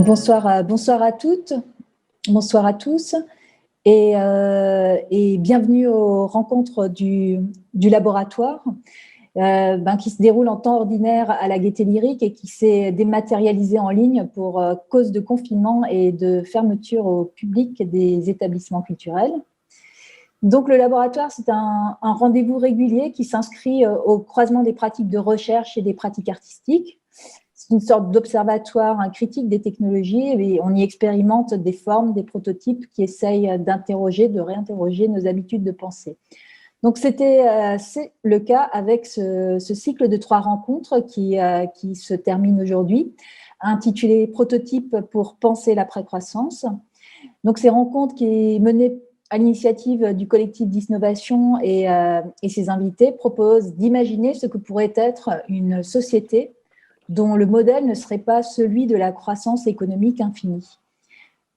Bonsoir à toutes, bonsoir à tous et bienvenue aux rencontres du laboratoire qui se déroule en temps ordinaire à la Gaîté Lyrique et qui s'est dématérialisé en ligne pour cause de confinement et de fermeture au public des établissements culturels. Donc le laboratoire, c'est un rendez-vous régulier qui s'inscrit au croisement des pratiques de recherche et des pratiques artistiques. C'est une sorte d'observatoire critique des technologies et on y expérimente des formes, des prototypes qui essayent d'interroger, de réinterroger nos habitudes de pensée. Donc c'est le cas avec ce cycle de 3 rencontres qui se termine aujourd'hui, intitulé « Prototypes pour penser l'après-croissance ». Donc ces rencontres qui menées à l'initiative du collectif Disnovation et ses invités proposent d'imaginer ce que pourrait être une société dont le modèle ne serait pas celui de la croissance économique infinie.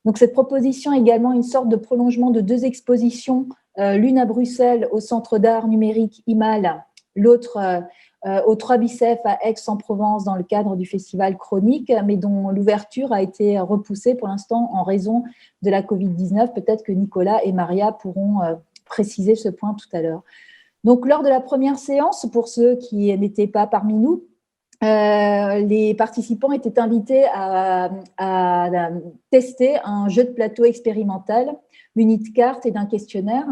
Donc cette proposition est également une sorte de prolongement de 2 expositions, l'une à Bruxelles au Centre d'art numérique IMAL, l'autre au 3 Bicef à Aix-en-Provence dans le cadre du festival Chronique, mais dont l'ouverture a été repoussée pour l'instant en raison de la Covid-19. Peut-être que Nicolas et Maria pourront préciser ce point tout à l'heure. Donc lors de la première séance, pour ceux qui n'étaient pas parmi nous, les participants étaient invités à tester un jeu de plateau expérimental muni de cartes et d'un questionnaire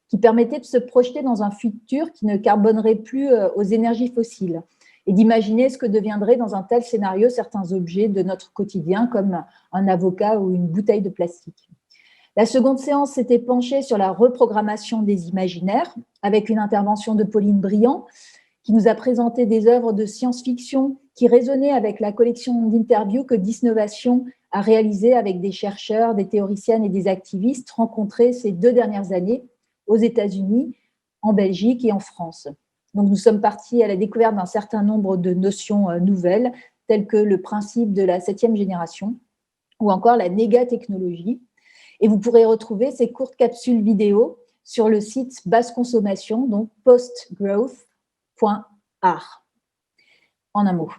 qui permettait de se projeter dans un futur qui ne carbonerait plus aux énergies fossiles et d'imaginer ce que deviendraient dans un tel scénario certains objets de notre quotidien comme un avocat ou une bouteille de plastique. La seconde séance s'était penchée sur la reprogrammation des imaginaires avec une intervention de Pauline Briand qui nous a présenté des œuvres de science-fiction qui résonnaient avec la collection d'interviews que Disnovation a réalisée avec des chercheurs, des théoriciennes et des activistes rencontrés ces 2 dernières années aux États-Unis, en Belgique et en France. Donc nous sommes partis à la découverte d'un certain nombre de notions nouvelles, telles que le principe de la 7e génération ou encore la négatechnologie. Et vous pourrez retrouver ces courtes capsules vidéo sur le site basse consommation, donc postgrowth.art, en un mot.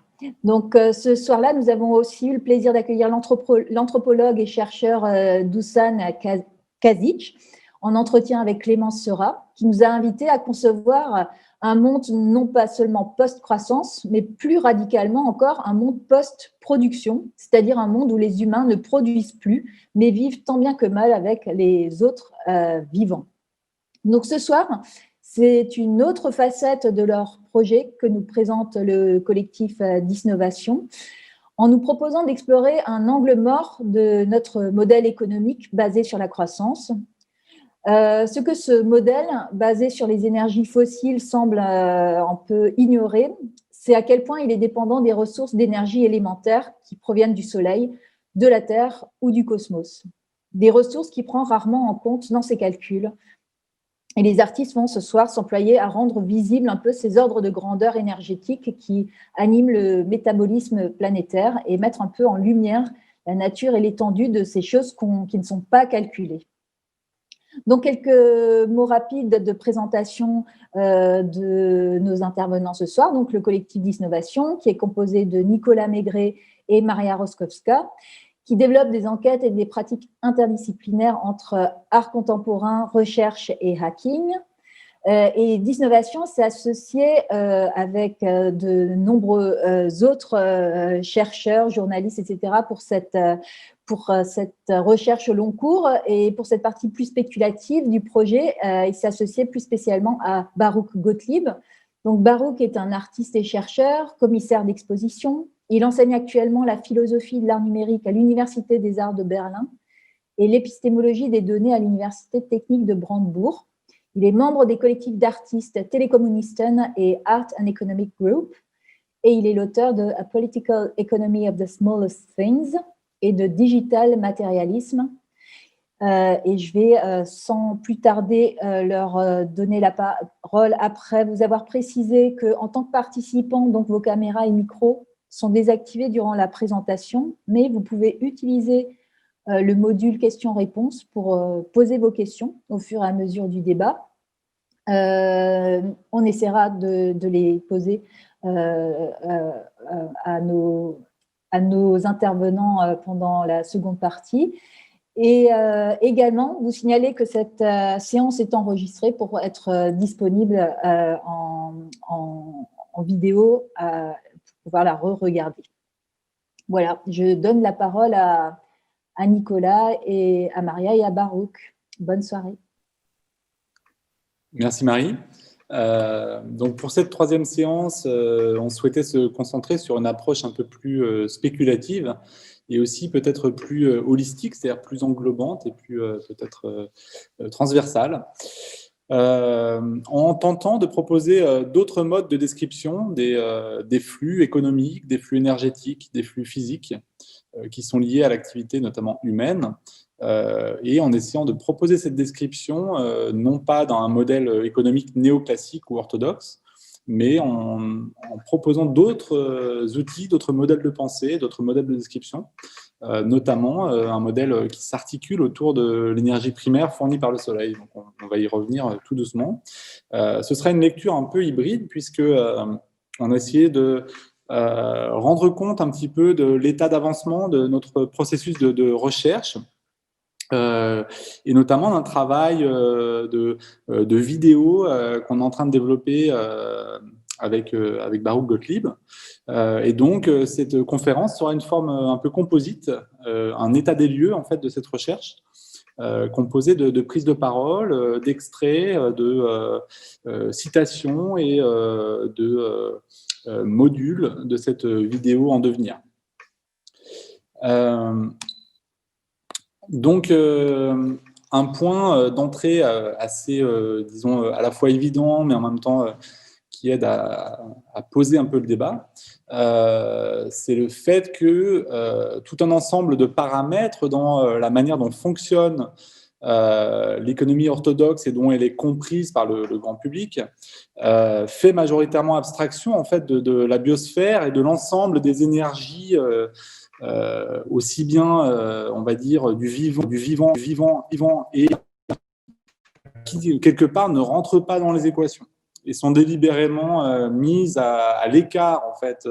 Donc, ce soir-là, nous avons aussi eu le plaisir d'accueillir l'anthropologue et chercheur Dusan Kazic en entretien avec Clémence Seurat, qui nous a invités à concevoir un monde non pas seulement post-croissance, mais plus radicalement encore un monde post-production, c'est-à-dire un monde où les humains ne produisent plus, mais vivent tant bien que mal avec les autres vivants. Donc ce soir, c'est une autre facette de leur projet que nous présente le collectif Disnovation, en nous proposant d'explorer un angle mort de notre modèle économique basé sur la croissance. Ce que ce modèle basé sur les énergies fossiles semble un peu ignorer, c'est à quel point il est dépendant des ressources d'énergie élémentaires qui proviennent du Soleil, de la Terre ou du cosmos. Des ressources qu'il prend rarement en compte dans ses calculs. Et les artistes vont ce soir s'employer à rendre visibles un peu ces ordres de grandeur énergétique qui animent le métabolisme planétaire et mettre un peu en lumière la nature et l'étendue de ces choses qui ne sont pas calculées. Donc, quelques mots rapides de présentation de nos intervenants ce soir. Donc, le collectif Disnovation, qui est composé de Nicolas Maigret et Maria Roskowska, qui développe des enquêtes et des pratiques interdisciplinaires entre art contemporain, recherche et hacking. Et Disnovation s'est associé avec de nombreux autres chercheurs, journalistes, etc. pour cette recherche au long cours. Et pour cette partie plus spéculative du projet, il s'est associé plus spécialement à Baruch Gottlieb. Donc Baruch est un artiste et chercheur, commissaire d'exposition. Il enseigne actuellement la philosophie de l'art numérique à l'Université des Arts de Berlin et l'épistémologie des données à l'Université technique de Brandebourg. Il est membre des collectifs d'artistes Telekommunisten et Art and Economic Group et il est l'auteur de A Political Economy of the Smallest Things et de Digital Matérialisme. Et je vais sans plus tarder leur donner la parole après vous avoir précisé qu'en tant que participant, donc vos caméras et micros sont désactivés durant la présentation, mais vous pouvez utiliser le module questions-réponses pour poser vos questions au fur et à mesure du débat. On essaiera de les poser à à nos intervenants pendant la seconde partie. Et également, vous signaler que cette séance est enregistrée pour être disponible en vidéo pour pouvoir la re-regarder. Voilà, je donne la parole à Nicolas et à Maria et à Barouk. Bonne soirée. Merci Marie. Donc pour cette troisième séance, on souhaitait se concentrer sur une approche un peu plus spéculative et aussi peut-être plus holistique, c'est-à-dire plus englobante et plus peut-être transversale, en tentant de proposer d'autres modes de description des flux économiques, des flux énergétiques, des flux physiques qui sont liés à l'activité notamment humaine, et en essayant de proposer cette description, non pas dans un modèle économique néoclassique ou orthodoxe, mais en proposant d'autres outils, d'autres modèles de pensée, d'autres modèles de description, notamment un modèle qui s'articule autour de l'énergie primaire fournie par le Soleil. Donc on va y revenir tout doucement. Ce sera une lecture un peu hybride, puisque on a essayé de rendre compte un petit peu de l'état d'avancement de notre processus de recherche, et notamment d'un travail de vidéo qu'on est en train de développer avec Baruch Gottlieb. Et donc, cette conférence sera une forme un peu composite, un état des lieux en fait, de cette recherche, composé de prises de parole, d'extraits, de citations et de modules de cette vidéo en devenir. Donc, un point d'entrée assez, disons, à la fois évident, mais en même temps qui aide à poser un peu le débat, c'est le fait que tout un ensemble de paramètres dans la manière dont fonctionne l'économie orthodoxe et dont elle est comprise par le grand public fait majoritairement abstraction en fait de la biosphère et de l'ensemble des énergies aussi bien, on va dire, du vivant et qui, quelque part, ne rentrent pas dans les équations et sont délibérément mises à l'écart, en fait,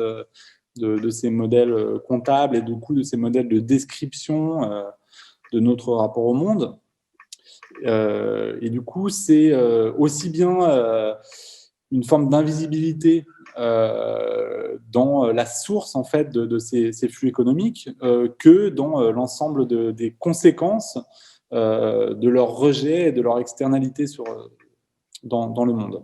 de ces modèles comptables et du coup de ces modèles de description de notre rapport au monde. Et du coup, c'est aussi bien une forme d'invisibilité dans la source en fait de ces flux économiques que dans l'ensemble des conséquences de leur rejet et de leur externalité dans le monde.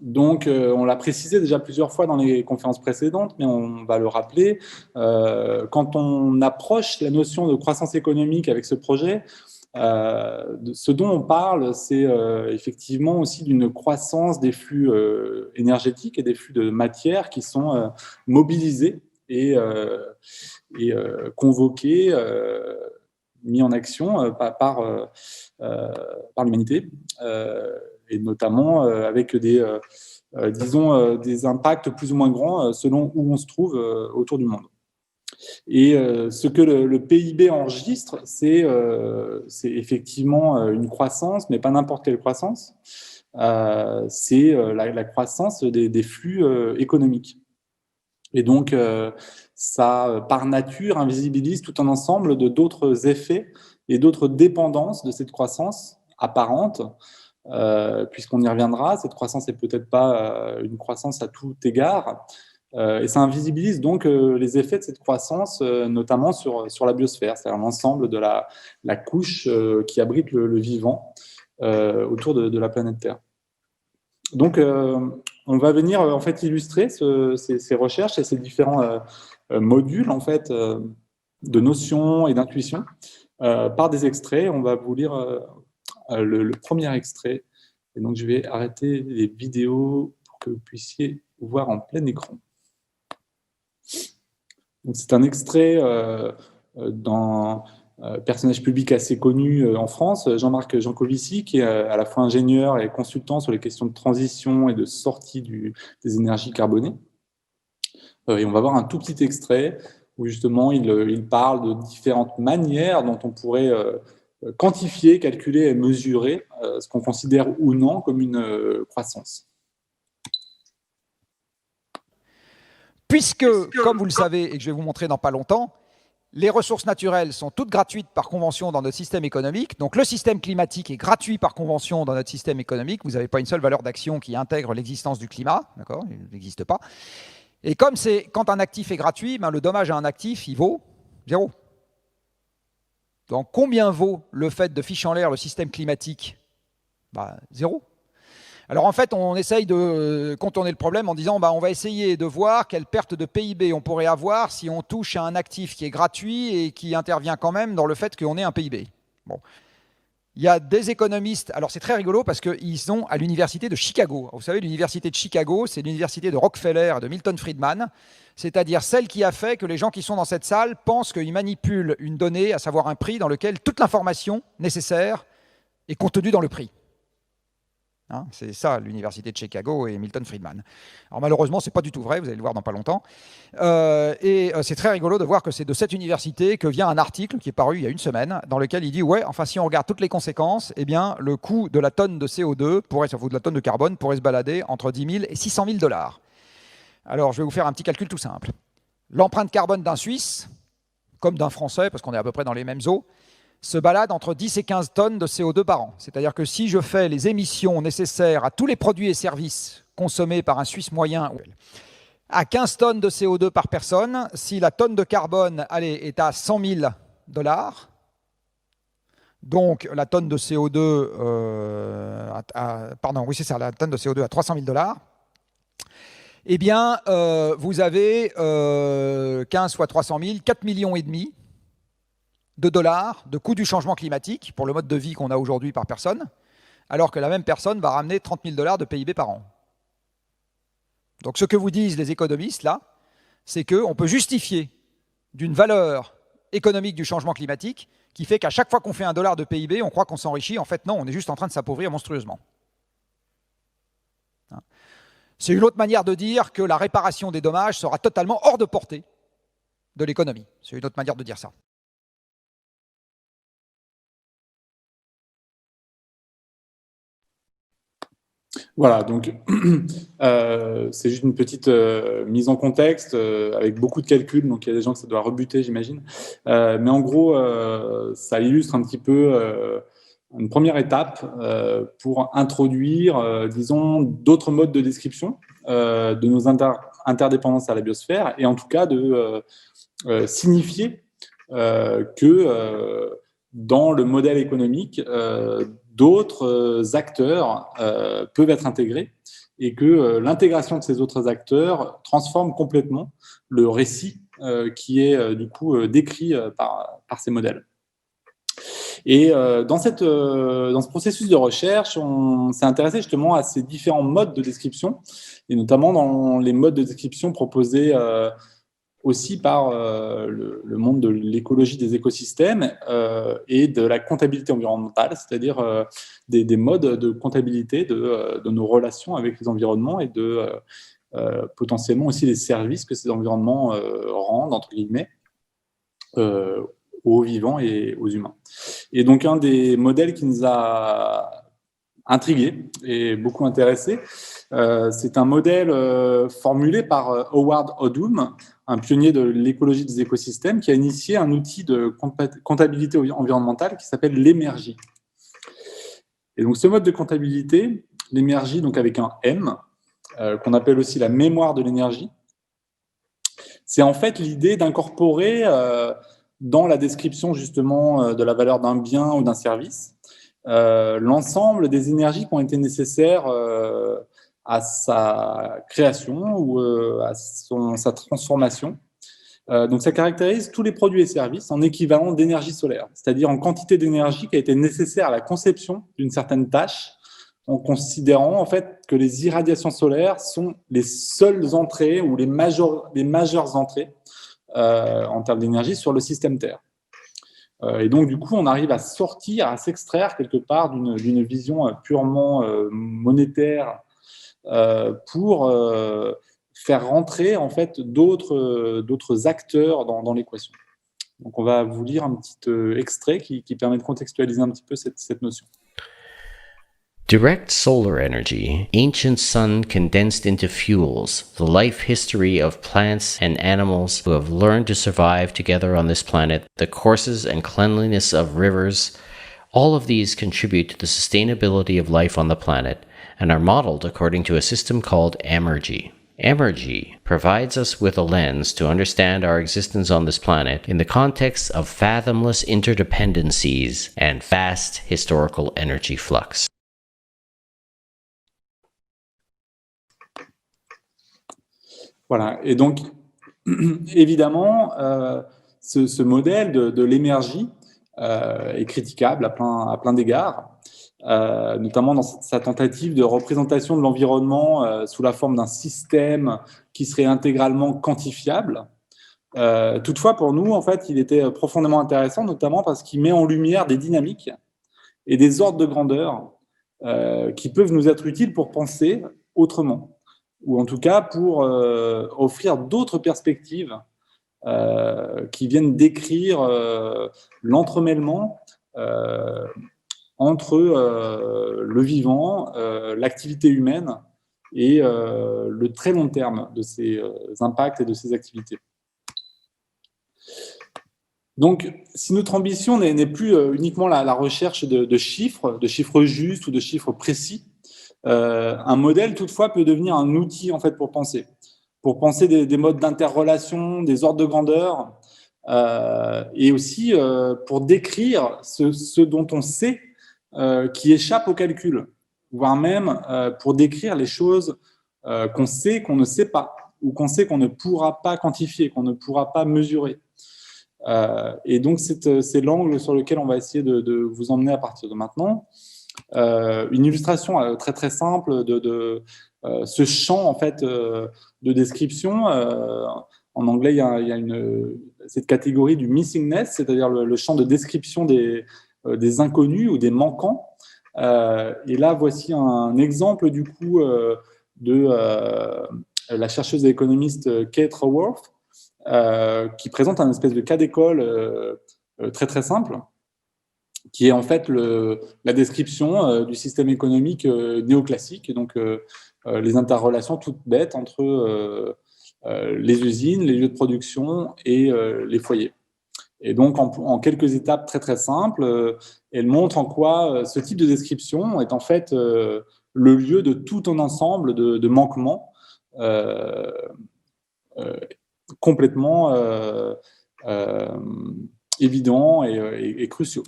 Donc, on l'a précisé déjà plusieurs fois dans les conférences précédentes, mais on va le rappeler. Quand on approche la notion de croissance économique avec ce projet, ce dont on parle, c'est effectivement aussi d'une croissance des flux énergétiques et des flux de matière qui sont mobilisés et convoqués, mis en action par l'humanité, et notamment avec disons, des impacts plus ou moins grands selon où on se trouve autour du monde. Et ce que le PIB enregistre, c'est effectivement une croissance, mais pas n'importe quelle croissance. C'est la croissance des flux économiques. Et donc, ça, par nature, invisibilise tout un ensemble d'autres effets et d'autres dépendances de cette croissance apparente, puisqu'on y reviendra. Cette croissance n'est peut-être pas une croissance à tout égard. Et ça invisibilise donc les effets de cette croissance, notamment sur la biosphère, c'est-à-dire l'ensemble de la couche qui abrite le vivant autour de la planète Terre. Donc, on va venir en fait illustrer ces recherches et ces différents modules en fait de notions et d'intuition par des extraits. On va vous lire le premier extrait. Et donc, je vais arrêter les vidéos pour que vous puissiez voir en plein écran. C'est un extrait d'un personnage public assez connu en France, Jean-Marc Jancovici, qui est à la fois ingénieur et consultant sur les questions de transition et de sortie des énergies carbonées. Et on va voir un tout petit extrait où justement il parle de différentes manières dont on pourrait quantifier, calculer et mesurer ce qu'on considère ou non comme une croissance. Puisque, comme vous le savez, et que je vais vous montrer dans pas longtemps, les ressources naturelles sont toutes gratuites par convention dans notre système économique. Donc le système climatique est gratuit par convention dans notre système économique. Vous n'avez pas une seule valeur d'action qui intègre l'existence du climat. D'accord ? Il n'existe pas. Et comme quand un actif est gratuit, le dommage à un actif, il vaut 0. Donc combien vaut le fait de ficher en l'air le système climatique ? 0. Alors en fait, on essaye de contourner le problème en disant on va essayer de voir quelle perte de PIB on pourrait avoir si on touche à un actif qui est gratuit et qui intervient quand même dans le fait qu'on ait un PIB. Bon. Il y a des économistes, alors c'est très rigolo parce qu'ils sont à l'université de Chicago. Vous savez, l'université de Chicago, c'est l'université de Rockefeller et de Milton Friedman, c'est-à-dire celle qui a fait que les gens qui sont dans cette salle pensent qu'ils manipulent une donnée, à savoir un prix dans lequel toute l'information nécessaire est contenue dans le prix. C'est ça, l'université de Chicago et Milton Friedman. Alors malheureusement, ce n'est pas du tout vrai, vous allez le voir dans pas longtemps. Et c'est très rigolo de voir que c'est de cette université que vient un article qui est paru il y a une semaine, dans lequel il dit, si on regarde toutes les conséquences, le coût de la tonne de CO2, de la tonne de carbone, pourrait se balader entre 10 000 et 600 000 $. Alors je vais vous faire un petit calcul tout simple. L'empreinte carbone d'un Suisse, comme d'un Français, parce qu'on est à peu près dans les mêmes eaux, se balade entre 10 et 15 tonnes de CO2 par an. C'est-à-dire que si je fais les émissions nécessaires à tous les produits et services consommés par un Suisse moyen à 15 tonnes de CO2 par personne, si la tonne de carbone est à 100 000 $, donc la tonne de CO2, la tonne de CO2 à 300 000 $, eh bien, vous avez 15 fois 300 000, 4,5 millions de dollars de coût du changement climatique pour le mode de vie qu'on a aujourd'hui par personne, alors que la même personne va ramener 30 000 $ de PIB par an. Donc ce que vous disent les économistes, là, c'est qu'on peut justifier d'une valeur économique du changement climatique qui fait qu'à chaque fois qu'on fait $1 de PIB, on croit qu'on s'enrichit. En fait, non, on est juste en train de s'appauvrir monstrueusement. C'est une autre manière de dire que la réparation des dommages sera totalement hors de portée de l'économie. C'est une autre manière de dire ça. Voilà, donc c'est juste une petite mise en contexte avec beaucoup de calculs, donc il y a des gens que ça doit rebuter, j'imagine. Mais en gros, ça illustre un petit peu une première étape pour introduire, disons, d'autres modes de description de nos interdépendances à la biosphère et en tout cas de signifier que dans le modèle économique, d'autres acteurs peuvent être intégrés et que l'intégration de ces autres acteurs transforme complètement le récit qui est du coup décrit par ces modèles. Et dans ce processus de recherche, on s'est intéressé justement à ces différents modes de description, et notamment dans les modes de description proposés aussi par le monde de l'écologie des écosystèmes et de la comptabilité environnementale, c'est-à-dire des modes de comptabilité de nos relations avec les environnements et de potentiellement aussi les services que ces environnements rendent, entre guillemets, aux vivants et aux humains. Et donc, un des modèles qui nous a intrigués et beaucoup intéressés, c'est un modèle formulé par Howard Odum, un pionnier de l'écologie des écosystèmes, qui a initié un outil de comptabilité environnementale qui s'appelle l'émergie. Et donc, ce mode de comptabilité, l'émergie, donc avec un M, qu'on appelle aussi la mémoire de l'énergie, c'est en fait l'idée d'incorporer dans la description justement de la valeur d'un bien ou d'un service l'ensemble des énergies qui ont été nécessaires à sa création ou à sa transformation. Donc ça caractérise tous les produits et services en équivalent d'énergie solaire, c'est-à-dire en quantité d'énergie qui a été nécessaire à la conception d'une certaine tâche, en considérant en fait que les irradiations solaires sont les seules entrées ou les majeures entrées en termes d'énergie sur le système Terre. Et donc, du coup, on arrive à sortir, à s'extraire quelque part d'une vision purement monétaire pour faire rentrer en fait d'autres acteurs dans l'équation. Donc, on va vous lire un petit extrait qui permet de contextualiser un petit peu cette notion. Direct solar energy, ancient sun condensed into fuels, the life history of plants and animals who have learned to survive together on this planet, the courses and cleanliness of rivers, all of these contribute to the sustainability of life on the planet and are modeled according to a system called Amergy. Amergy provides us with a lens to understand our existence on this planet in the context of fathomless interdependencies and vast historical energy flux. Voilà, et donc, évidemment, ce modèle de l'énergie est critiquable à plein d'égards, notamment dans sa tentative de représentation de l'environnement sous la forme d'un système qui serait intégralement quantifiable. Toutefois, pour nous, en fait, il était profondément intéressant, notamment parce qu'il met en lumière des dynamiques et des ordres de grandeur qui peuvent nous être utiles pour penser autrement, ou en tout cas pour offrir d'autres perspectives qui viennent décrire l'entremêlement entre le vivant, l'activité humaine et le très long terme de ces impacts et de ces activités. Donc, si notre ambition n'est plus uniquement la recherche de chiffres justes ou de chiffres précis, un modèle, toutefois, peut devenir un outil en fait, pour penser des modes d'interrelation, des ordres de grandeur, et aussi pour décrire ce dont on sait qui échappe au calcul, voire même pour décrire les choses qu'on sait qu'on ne sait pas, ou qu'on sait qu'on ne pourra pas quantifier, qu'on ne pourra pas mesurer. Et donc, c'est l'angle sur lequel on va essayer de vous emmener à partir de maintenant. Une illustration très très simple de ce champ en fait de description. En anglais, il y a cette catégorie du missingness, c'est-à-dire le champ de description des inconnus ou des manquants. Et là, voici un exemple du coup de la chercheuse et économiste Kate Raworth, qui présente un espèce de cas d'école très très simple, qui est en fait la description du système économique néoclassique, et donc les interrelations toutes bêtes entre les usines, les lieux de production et les foyers. Et donc, en quelques étapes très très simples, elle montre en quoi ce type de description est en fait le lieu de tout un ensemble de manquements complètement évidents et cruciaux.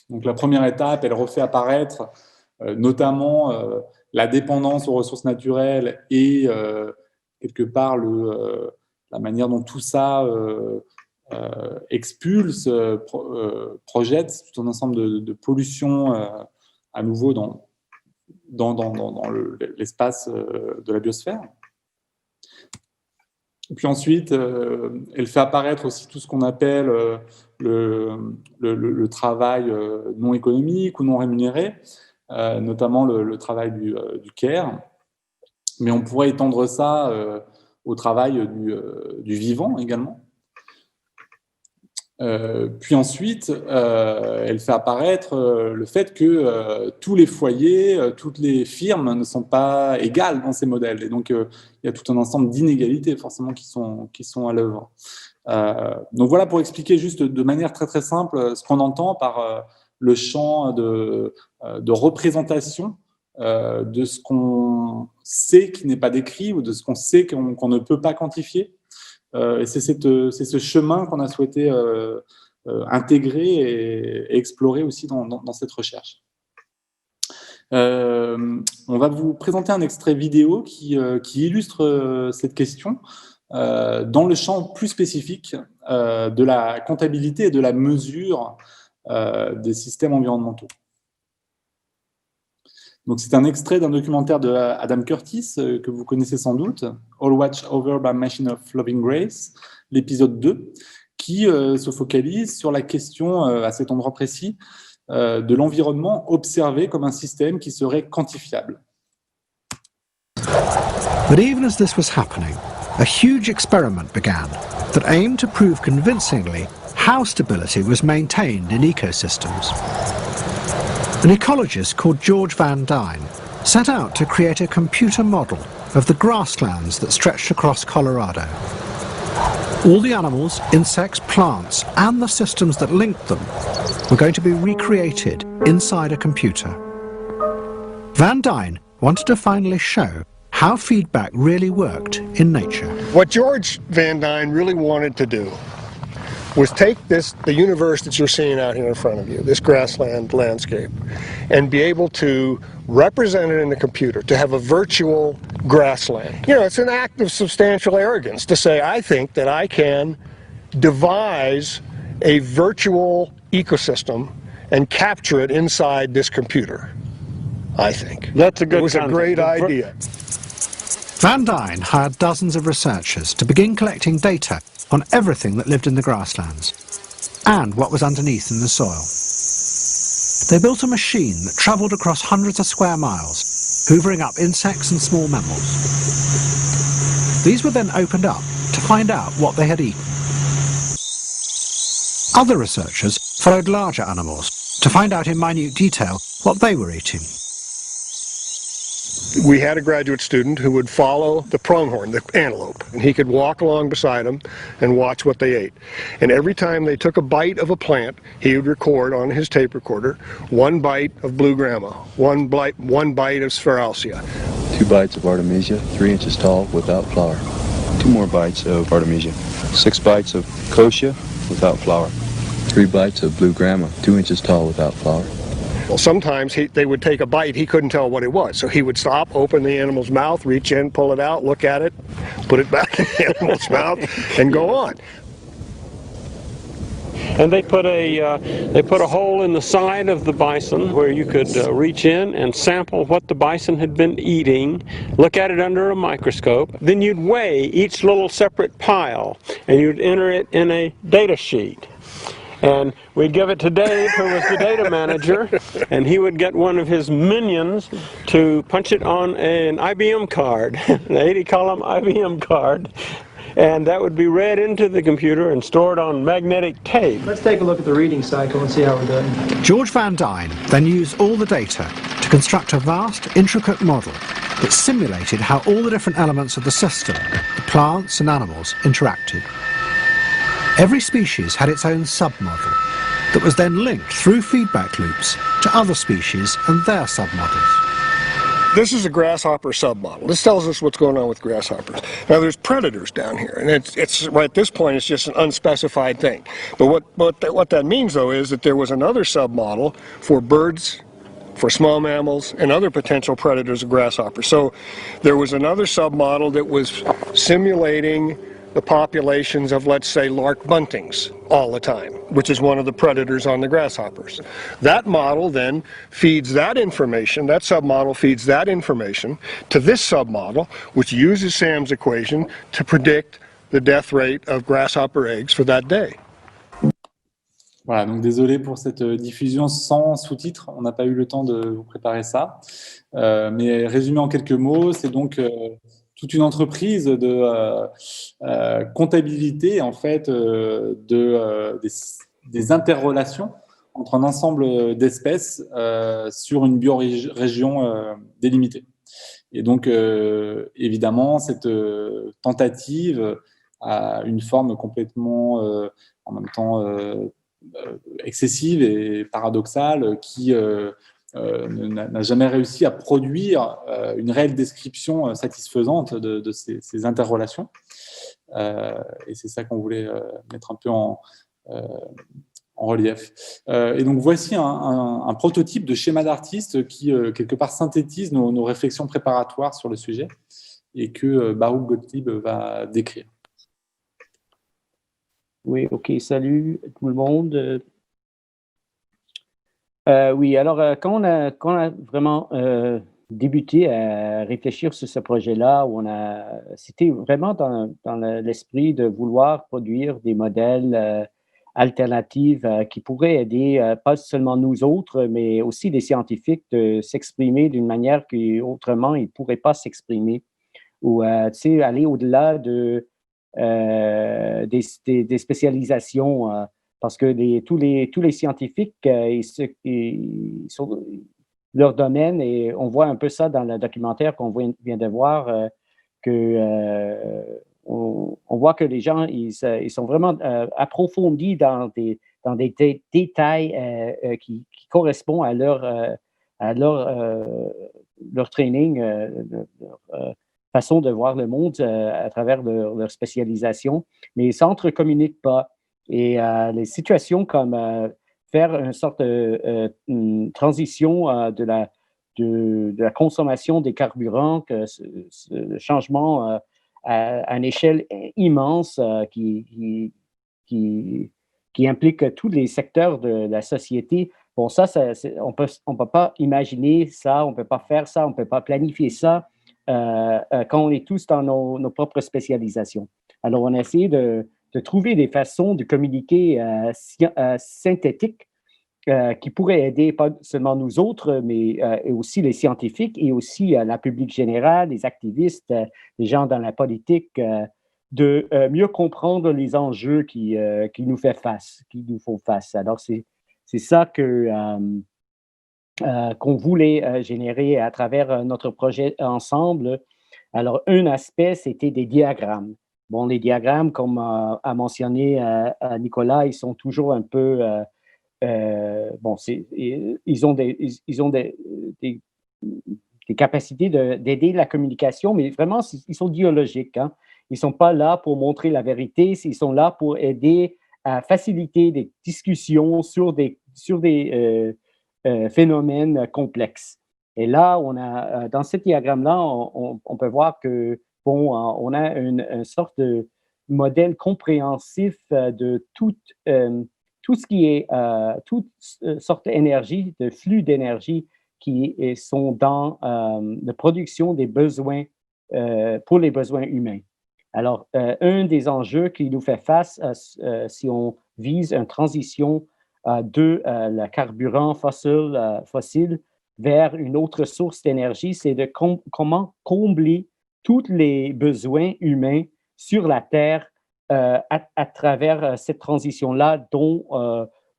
Donc, la première étape, elle refait apparaître notamment la dépendance aux ressources naturelles et quelque part la manière dont tout ça expulse, projette tout un ensemble de pollutions à nouveau dans l'espace de la biosphère. Et puis ensuite, elle fait apparaître aussi tout ce qu'on appelle le travail non économique ou non rémunéré, notamment le travail du care. Mais on pourrait étendre ça au travail du vivant également. Puis ensuite, elle fait apparaître le fait que tous les foyers, toutes les firmes ne sont pas égales dans ces modèles. Et donc, il y a tout un ensemble d'inégalités forcément qui sont à l'œuvre. Donc voilà pour expliquer juste de manière très très simple ce qu'on entend par le champ de représentation de ce qu'on sait qui n'est pas décrit ou de ce qu'on sait qu'on ne peut pas quantifier. Et c'est ce chemin qu'on a souhaité intégrer et explorer aussi dans cette recherche. On va vous présenter un extrait vidéo qui illustre cette question dans le champ plus spécifique de la comptabilité et de la mesure des systèmes environnementaux. Donc, c'est un extrait d'un documentaire de Adam Curtis que vous connaissez sans doute, All Watched Over by Machine of Loving Grace, l'épisode 2, qui se focalise sur la question, à cet endroit précis, de l'environnement observé comme un système qui serait quantifiable. But even as this was happening, a huge experiment began that aimed to prove convincingly how stability was maintained in ecosystems. An ecologist called George Van Dyne set out to create a computer model of the grasslands that stretched across Colorado. All the animals, insects, plants, and the systems that linked them were going to be recreated inside a computer. Van Dyne wanted to finally show how feedback really worked in nature. What George Van Dyne really wanted to do was take the universe that you're seeing out here in front of you, this grassland landscape, and be able to represent it in the computer, to have a virtual grassland. You know, it's an act of substantial arrogance to say, I think that I can devise a virtual ecosystem and capture it inside this computer, I think. That's a good It was a great idea. Van Dyne hired dozens of researchers to begin collecting data on everything that lived in the grasslands and what was underneath in the soil. They built a machine that travelled across hundreds of square miles, hoovering up insects and small mammals. These were then opened up to find out what they had eaten. Other researchers followed larger animals to find out in minute detail what they were eating. We had a graduate student who would follow the pronghorn, the antelope, and he could walk along beside them and watch what they ate. And every time they took a bite of a plant, he would record on his tape recorder 1 bite of blue grama, 1 bite of sphaeralcia. 2 bites of artemisia, 3 inches tall, without flower. 2 more bites of artemisia. 6 bites of kochia, without flower. 3 bites of blue grama, 2 inches tall, without flower. Well, sometimes they would take a bite, he couldn't tell what it was. So he would stop, open the animal's mouth, reach in, pull it out, look at it, put it back in the animal's mouth, and go on. And they put a hole in the side of the bison where you could reach in and sample what the bison had been eating, look at it under a microscope. Then you'd weigh each little separate pile, and you'd enter it in a data sheet. And we'd give it to Dave, who was the data manager, and he would get one of his minions to punch it on an IBM card, an 80-column IBM card, and that would be read into the computer and stored on magnetic tape. Let's take a look at the reading cycle and see how we're doing. George Van Dyne then used all the data to construct a vast, intricate model that simulated how all the different elements of the system, the plants and animals, interacted. Every species had its own submodel that was then linked through feedback loops to other species and their submodels. This is a grasshopper submodel. This tells us what's going on with grasshoppers. Now there's predators down here, and it's right at this point it's just an unspecified thing. But what that means though is that there was another submodel for birds, for small mammals, and other potential predators of grasshoppers. So there was another submodel that was simulating the populations of, let's say, lark buntings all the time, which is one of the predators on the grasshoppers. That model then feeds that information, that submodel feeds that information to this submodel, which uses Sam's equation to predict the death rate of grasshopper eggs for that day. Voilà, donc désolé pour cette diffusion sans sous-titres, on n'a pas eu le temps de vous préparer ça. Mais résumé en quelques mots, c'est donc toute une entreprise de comptabilité en fait des interrelations entre un ensemble d'espèces sur une biorégion délimitée. Et donc évidemment cette tentative a une forme complètement en même temps excessive et paradoxale qui n'a jamais réussi à produire une réelle description satisfaisante de ces interrelations. Et c'est ça qu'on voulait mettre un peu en relief. Et donc voici un prototype de schéma d'artiste qui, quelque part, synthétise nos réflexions préparatoires sur le sujet et que Baruch Gottlieb va décrire. Oui, ok, salut tout le monde. Oui, alors quand on a vraiment débuté à réfléchir sur ce projet-là, c'était vraiment dans l'esprit de vouloir produire des modèles alternatifs qui pourraient aider pas seulement nous autres, mais aussi les scientifiques de s'exprimer d'une manière qu'autrement ils ne pourraient pas s'exprimer, ou aller au-delà des spécialisations parce que tous les scientifiques, leur domaine, et on voit un peu ça dans le documentaire qu'on vient de voir, on voit que les gens, ils sont vraiment approfondis dans des détails qui correspondent à leur training, leur façon de voir le monde à travers leur spécialisation, mais ils ne s'entrecommuniquent pas. Et les situations comme faire une sorte de transition de la consommation des carburants, le changement à une échelle immense qui implique tous les secteurs de la société. Bon, on peut pas imaginer ça, on ne peut pas faire ça, on ne peut pas planifier ça quand on est tous dans nos propres spécialisations. Alors, on a essayé de trouver des façons de communiquer synthétiques qui pourraient aider pas seulement nous autres, mais aussi les scientifiques et aussi la public générale, les activistes, les gens dans la politique, de mieux comprendre les enjeux qui nous font face. Alors, c'est ça qu'on voulait générer à travers notre projet ensemble. Alors, un aspect, c'était des diagrammes. Bon, les diagrammes, comme a mentionné Nicolas, ils sont toujours un peu... ils ont des capacités d'aider la communication, mais vraiment, ils sont dialogiques. Hein. Ils ne sont pas là pour montrer la vérité, ils sont là pour aider à faciliter des discussions sur des phénomènes complexes. Et là, dans ce diagramme-là, on peut voir que, on a une sorte de modèle compréhensif de tout ce qui est, toute sorte d'énergie, de flux d'énergie qui sont dans la production des besoins pour les besoins humains. Alors, un des enjeux qui nous fait face si on vise une transition de le carburant fossile vers une autre source d'énergie, c'est de comment combler tous les besoins humains sur la Terre à travers cette transition-là, dont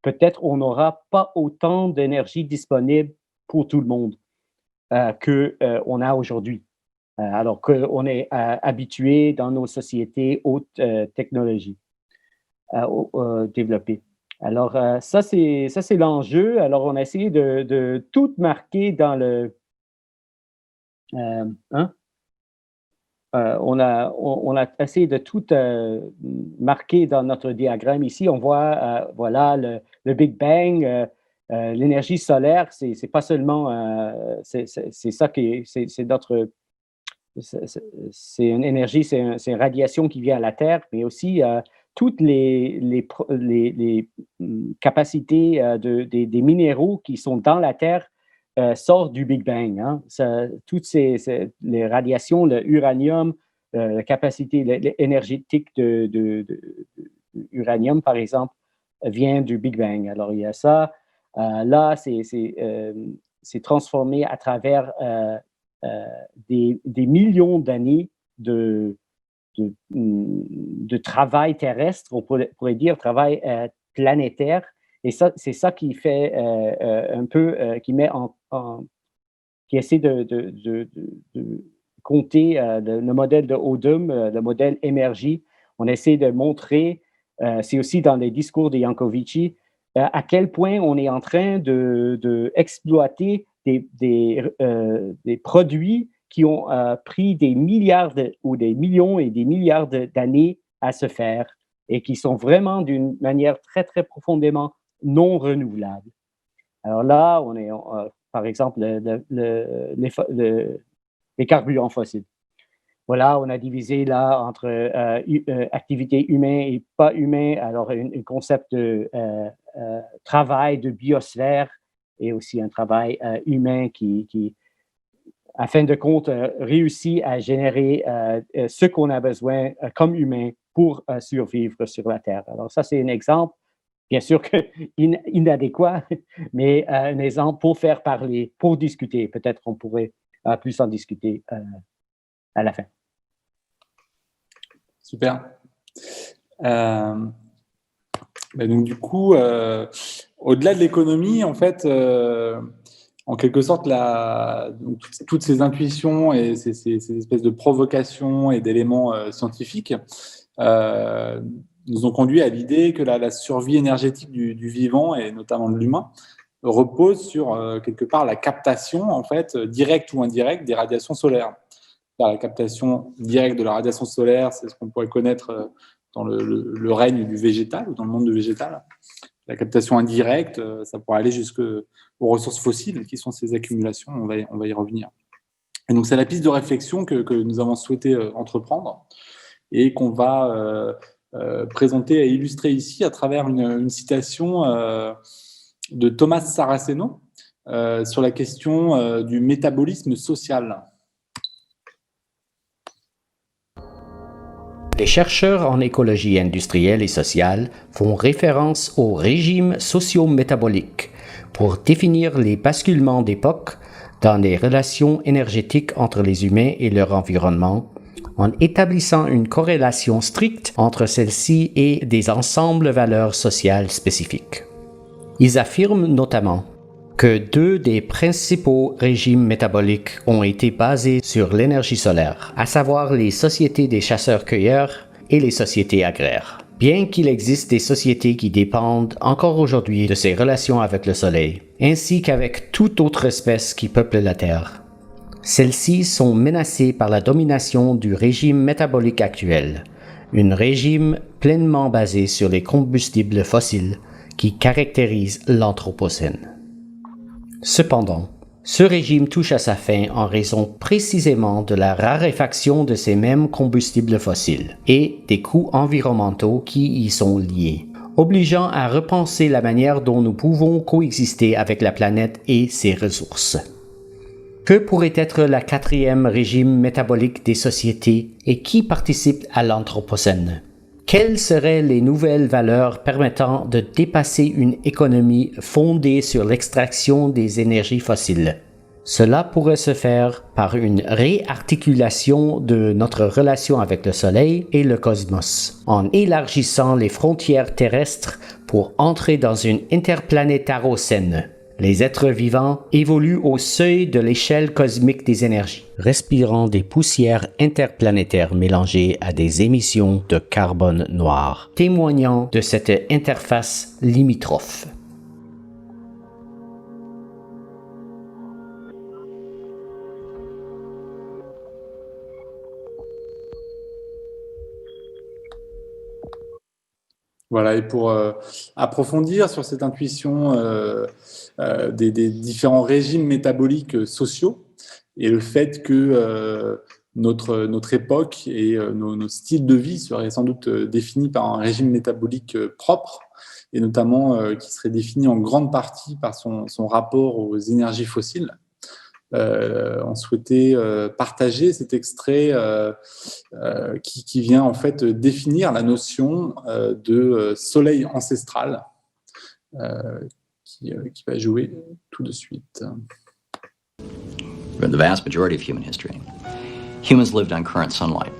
peut-être on n'aura pas autant d'énergie disponible pour tout le monde qu'on a aujourd'hui. Alors qu'on est habitué dans nos sociétés haute technologie développées. Alors, ça, c'est l'enjeu. Alors, on a essayé de tout marquer dans le... on a essayé de tout marquer dans notre diagramme ici. On voit, voilà, le Big Bang, l'énergie solaire, c'est pas seulement... c'est ça qui c'est notre... C'est une énergie, c'est une radiation qui vient à la Terre, mais aussi toutes les capacités des minéraux qui sont dans la Terre sortent du Big Bang. Hein. Toutes les radiations, l'uranium, la capacité énergétique de uranium, par exemple, vient du Big Bang. Alors, il y a ça. Là, c'est transformé à travers des millions d'années de travail terrestre, on pourrait dire travail planétaire. Et ça, c'est ça qui fait un peu, qui essaie de compter le modèle de Odum, le modèle émergie. On essaie de montrer, c'est aussi dans les discours de Yankovici, à quel point on est en train d'exploiter des produits qui ont pris des milliards ou des millions et des milliards d'années à se faire et qui sont vraiment d'une manière très, très profondément non renouvelable. Alors là, on est, par exemple, les carburants fossiles. Voilà, on a divisé là entre activité humaine et pas humaine, alors un concept de travail de biosphère et aussi un travail humain qui à fin de compte, réussit à générer ce qu'on a besoin comme humain pour survivre sur la Terre. Alors ça, c'est un exemple, bien sûr que inadéquat, mais un exemple pour faire parler, pour discuter. Peut-être qu'on pourrait plus en discuter à la fin. Super. Donc du coup, au-delà de l'économie, en fait, en quelque sorte, donc, toutes ces intuitions et ces espèces de provocations et d'éléments scientifiques nous ont conduit à l'idée que la survie énergétique du vivant, et notamment de l'humain, repose sur, quelque part, la captation, en fait, directe ou indirecte, des radiations solaires. La captation directe de la radiation solaire, c'est ce qu'on pourrait connaître dans le règne du végétal ou dans le monde du végétal. La captation indirecte, ça pourrait aller jusqu'aux ressources fossiles, qui sont ces accumulations, on va y revenir. Et donc, c'est la piste de réflexion que nous avons souhaité entreprendre et qu'on va présenter et illustrer ici à travers une citation de Thomas Saraceno sur la question du métabolisme social. Les chercheurs en écologie industrielle et sociale font référence au régime socio-métabolique pour définir les basculements d'époque dans les relations énergétiques entre les humains et leur environnement, en établissant une corrélation stricte entre celles-ci et des ensembles valeurs sociales spécifiques. Ils affirment notamment que 2 des principaux régimes métaboliques ont été basés sur l'énergie solaire, à savoir les sociétés des chasseurs-cueilleurs et les sociétés agraires. Bien qu'il existe des sociétés qui dépendent encore aujourd'hui de ces relations avec le Soleil, ainsi qu'avec toute autre espèce qui peuple la Terre, celles-ci sont menacées par la domination du régime métabolique actuel, un régime pleinement basé sur les combustibles fossiles qui caractérise l'Anthropocène. Cependant, ce régime touche à sa fin en raison précisément de la raréfaction de ces mêmes combustibles fossiles et des coûts environnementaux qui y sont liés, obligeant à repenser la manière dont nous pouvons coexister avec la planète et ses ressources. Que pourrait être le 4e régime métabolique des sociétés et qui participe à l'Anthropocène? Quelles seraient les nouvelles valeurs permettant de dépasser une économie fondée sur l'extraction des énergies fossiles? Cela pourrait se faire par une réarticulation de notre relation avec le Soleil et le cosmos, en élargissant les frontières terrestres pour entrer dans une interplanétarocène. Les êtres vivants évoluent au seuil de l'échelle cosmique des énergies, respirant des poussières interplanétaires mélangées à des émissions de carbone noir, témoignant de cette interface limitrophe. Voilà, et pour approfondir sur cette intuition des différents régimes métaboliques sociaux et le fait que notre époque et nos styles de vie seraient sans doute définis par un régime métabolique propre et notamment qui serait défini en grande partie par son rapport aux énergies fossiles. On souhaitait partager cet extrait qui vient en fait définir la notion de soleil ancestral qui va jouer tout de suite. For the vast majority of human history, humans lived on current sunlight.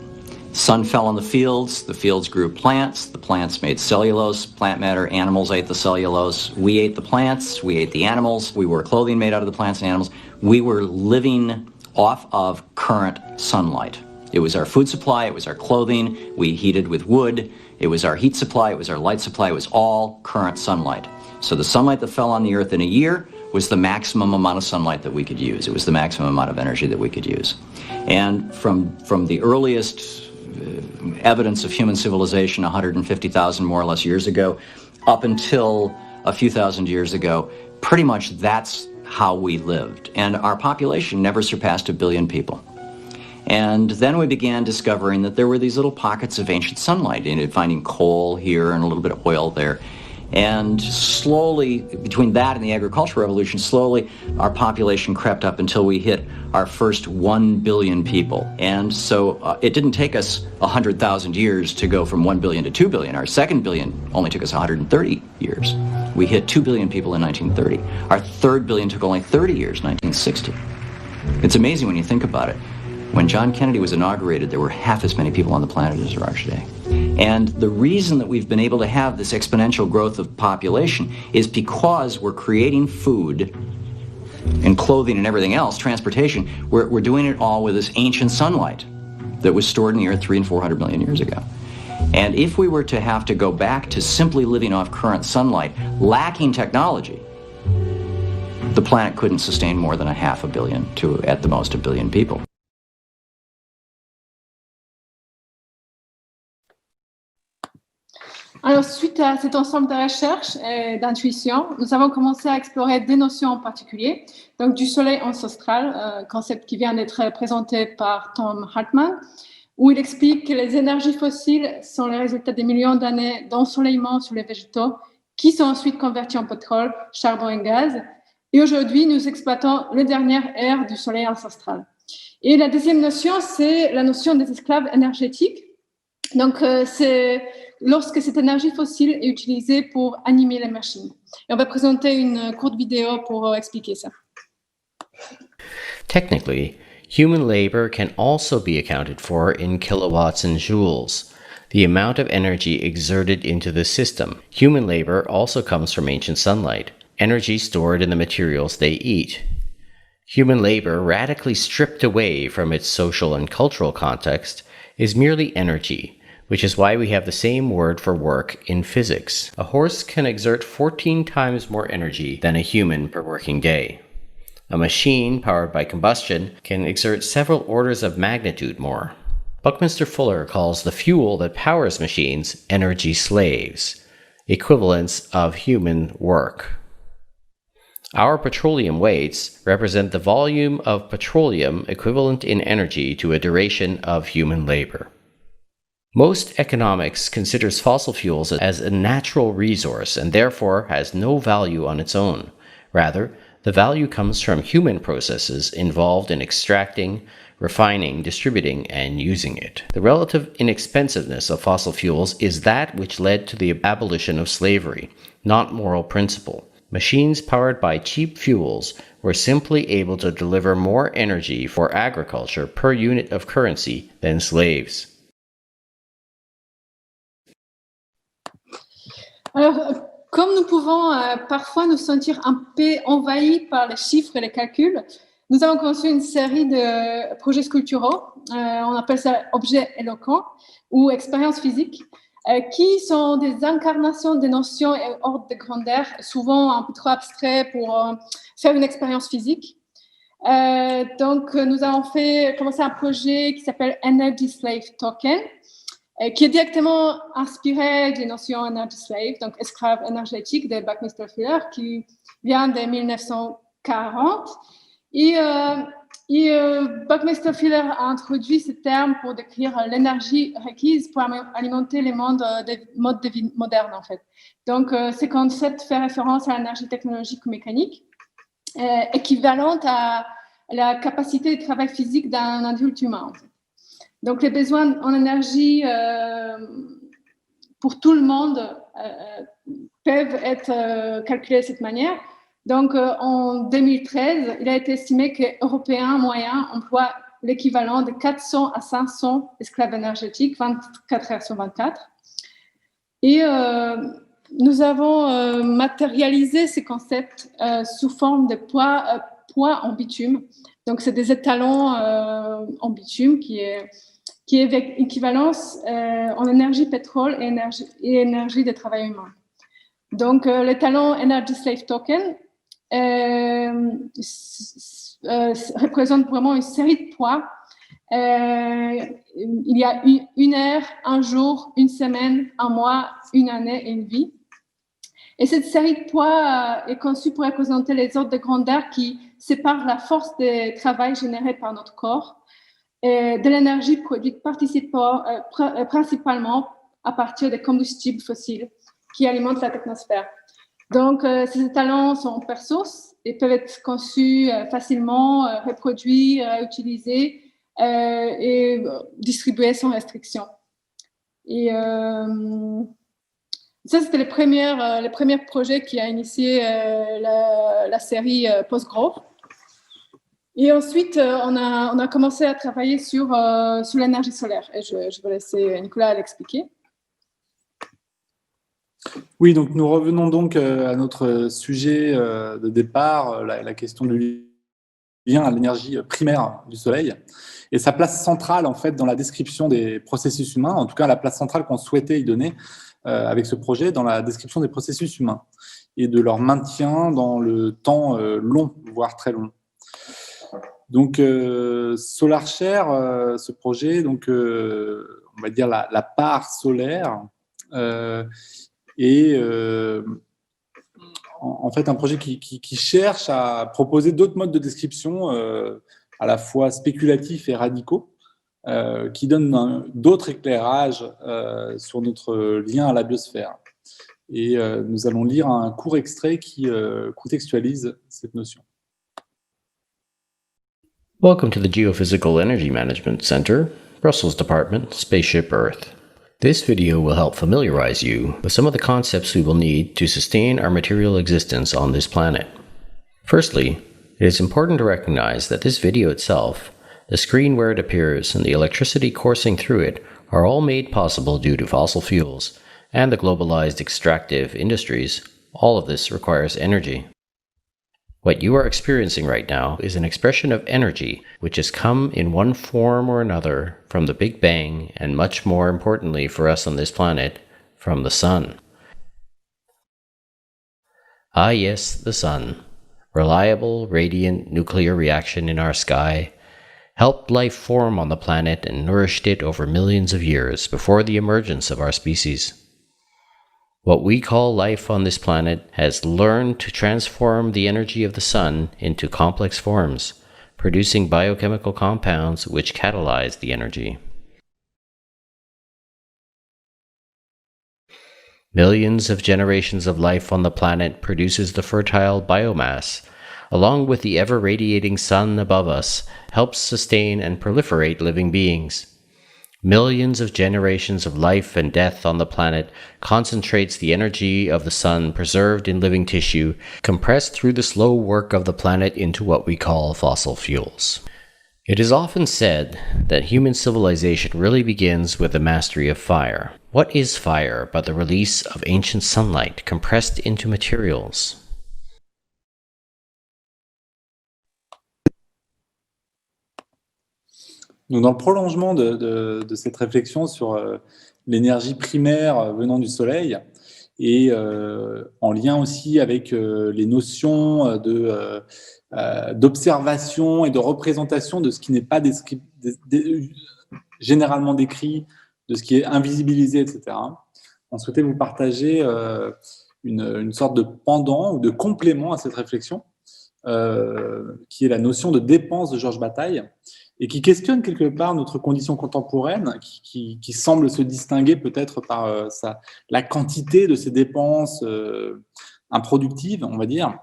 Sun fell on the fields grew plants, the plants made cellulose, plant matter, animals ate the cellulose, we ate the plants, we ate the animals, we wore clothing made out of the plants and animals. We were living off of current sunlight. It was our food supply, it was our clothing, we heated with wood, it was our heat supply, it was our light supply, it was all current sunlight. So the sunlight that fell on the earth in a year was the maximum amount of sunlight that we could use. It was the maximum amount of energy that we could use. And from the earliest evidence of human civilization 150,000 more or less years ago up until a few thousand years ago, pretty much that's how we lived. And our population never surpassed 1 billion people. And then we began discovering that there were these little pockets of ancient sunlight, finding coal here and a little bit of oil there. And slowly, between that and the agricultural revolution, slowly our population crept up until we hit our first 1 billion people. And so it didn't take us 100,000 years to go from 1 billion to 2 billion. Our second billion only took us 130 years. We hit 2 billion people in 1930. Our third billion took only 30 years, 1960. It's amazing when you think about it. When John Kennedy was inaugurated, there were half as many people on the planet as there are today. And the reason that we've been able to have this exponential growth of population is because we're creating food and clothing and everything else, transportation, we're doing it all with this ancient sunlight that was stored in the earth 300 and 400 million years ago. And if we were to have to go back to simply living off current sunlight, lacking technology, the planet couldn't sustain more than 500 million to, at the most, 1 billion people. Alors, suite à cet ensemble de recherches et d'intuitions, nous avons commencé à explorer des notions en particulier, donc du soleil ancestral, concept qui vient d'être présenté par Tom Hartman, où il explique que les énergies fossiles sont les résultats des millions d'années d'ensoleillement sur les végétaux, qui sont ensuite convertis en pétrole, charbon et gaz. Et aujourd'hui, nous exploitons les dernières ères du soleil ancestral. Et la deuxième notion, c'est la notion des esclaves énergétiques. Donc, c'est lorsque cette énergie fossile est utilisée pour animer les machines. Et on va présenter une courte vidéo pour expliquer ça. Technically, human labor can also be accounted for in kilowatts and joules, the amount of energy exerted into the system. Human labor also comes from ancient sunlight, energy stored in the materials they eat. Human labor, radically stripped away from its social and cultural context, is merely energy, which is why we have the same word for work in physics. A horse can exert 14 times more energy than a human per working day. A machine powered by combustion can exert several orders of magnitude more. Buckminster Fuller calls the fuel that powers machines energy slaves, equivalents of human work. Our petroleum weights represent the volume of petroleum equivalent in energy to a duration of human labor. Most economics considers fossil fuels as a natural resource and therefore has no value on its own. Rather, the value comes from human processes involved in extracting, refining, distributing, and using it. The relative inexpensiveness of fossil fuels is that which led to the abolition of slavery, not moral principle. Machines powered by cheap fuels were simply able to deliver more energy for agriculture per unit of currency than slaves. Alors, comme nous pouvons parfois nous sentir un peu envahis par les chiffres et les calculs, nous avons conçu une série de projets sculpturaux, on appelle ça objets éloquents ou expériences physiques, qui sont des incarnations des notions et ordres de grandeur, souvent un peu trop abstraits pour faire une expérience physique. Donc, nous avons commencé un projet qui s'appelle Energy Slave Token, qui est directement inspiré des notions Energy Slave, donc esclave énergétique de Buckminster Fuller, qui vient de 1940. Et Buckminster Fuller a introduit ce terme pour décrire l'énergie requise pour alimenter les modes de vie modernes, en fait. Donc, ce concept fait référence à l'énergie technologique ou mécanique, équivalente à la capacité de travail physique d'un adulte humain, en fait. Donc, les besoins en énergie pour tout le monde peuvent être calculés de cette manière. Donc, en 2013, il a été estimé que Européens moyens emploient l'équivalent de 400 à 500 esclaves énergétiques, 24 heures sur 24. Et nous avons matérialisé ces concepts sous forme de poids en bitume. Donc, c'est des étalons en bitume qui est équivalence en énergie pétrole et énergie de travail humain. Donc, l'étalon Energy Slave Token représente vraiment une série de poids. Il y a une heure, un jour, une semaine, un mois, une année et une vie. Et cette série de poids est conçue pour représenter les ordres de grandeur qui séparent la force de travail générée par notre corps et de l'énergie produite principalement à partir des combustibles fossiles qui alimentent la technosphère. Donc, ces étalons sont en paire source et peuvent être conçus facilement, reproduits, utilisés et distribués sans restriction. Et ça, c'était les premiers projets qui a initié la série Post-Growth. Et ensuite, on a commencé à travailler sur l'énergie solaire. Et je vais laisser Nicolas l'expliquer. Oui, donc nous revenons donc à notre sujet de départ, la question du lien à l'énergie primaire du Soleil et sa place centrale en fait dans la description des processus humains, en tout cas la place centrale qu'on souhaitait y donner avec ce projet dans la description des processus humains et de leur maintien dans le temps long, voire très long. Donc SolarShare, ce projet, donc on va dire la part solaire est en fait un projet qui cherche à proposer d'autres modes de description à la fois spéculatifs et radicaux, qui donnent d'autres éclairages sur notre lien à la biosphère. Et nous allons lire un court extrait qui contextualise cette notion. Welcome to the Geophysical Energy Management Center, Brussels Department, Spaceship Earth. This video will help familiarize you with some of the concepts we will need to sustain our material existence on this planet. Firstly, it is important to recognize that this video itself, the screen where it appears, and the electricity coursing through it are all made possible due to fossil fuels and the globalized extractive industries. All of this requires energy. What you are experiencing right now is an expression of energy which has come in one form or another from the Big Bang and much more importantly for us on this planet, from the Sun. Ah yes, the Sun. Reliable, radiant nuclear reaction in our sky helped life form on the planet and nourished it over millions of years before the emergence of our species. What we call life on this planet has learned to transform the energy of the sun into complex forms, producing biochemical compounds which catalyze the energy. Millions of generations of life on the planet produces the fertile biomass, along with the ever-radiating sun above us, helps sustain and proliferate living beings. Millions of generations of life and death on the planet concentrates the energy of the sun preserved in living tissue, compressed through the slow work of the planet into what we call fossil fuels. It is often said that human civilization really begins with the mastery of fire. What is fire but the release of ancient sunlight compressed into materials? Donc, dans le prolongement de cette réflexion sur l'énergie primaire venant du Soleil et en lien aussi avec les notions d'observation et de représentation de ce qui n'est pas généralement décrit, de ce qui est invisibilisé, etc. On souhaitait vous partager une sorte de pendant ou de complément à cette réflexion qui est la notion de dépense de Georges Bataille et qui questionne quelque part notre condition contemporaine, qui semble se distinguer peut-être par la quantité de ces dépenses improductives, on va dire,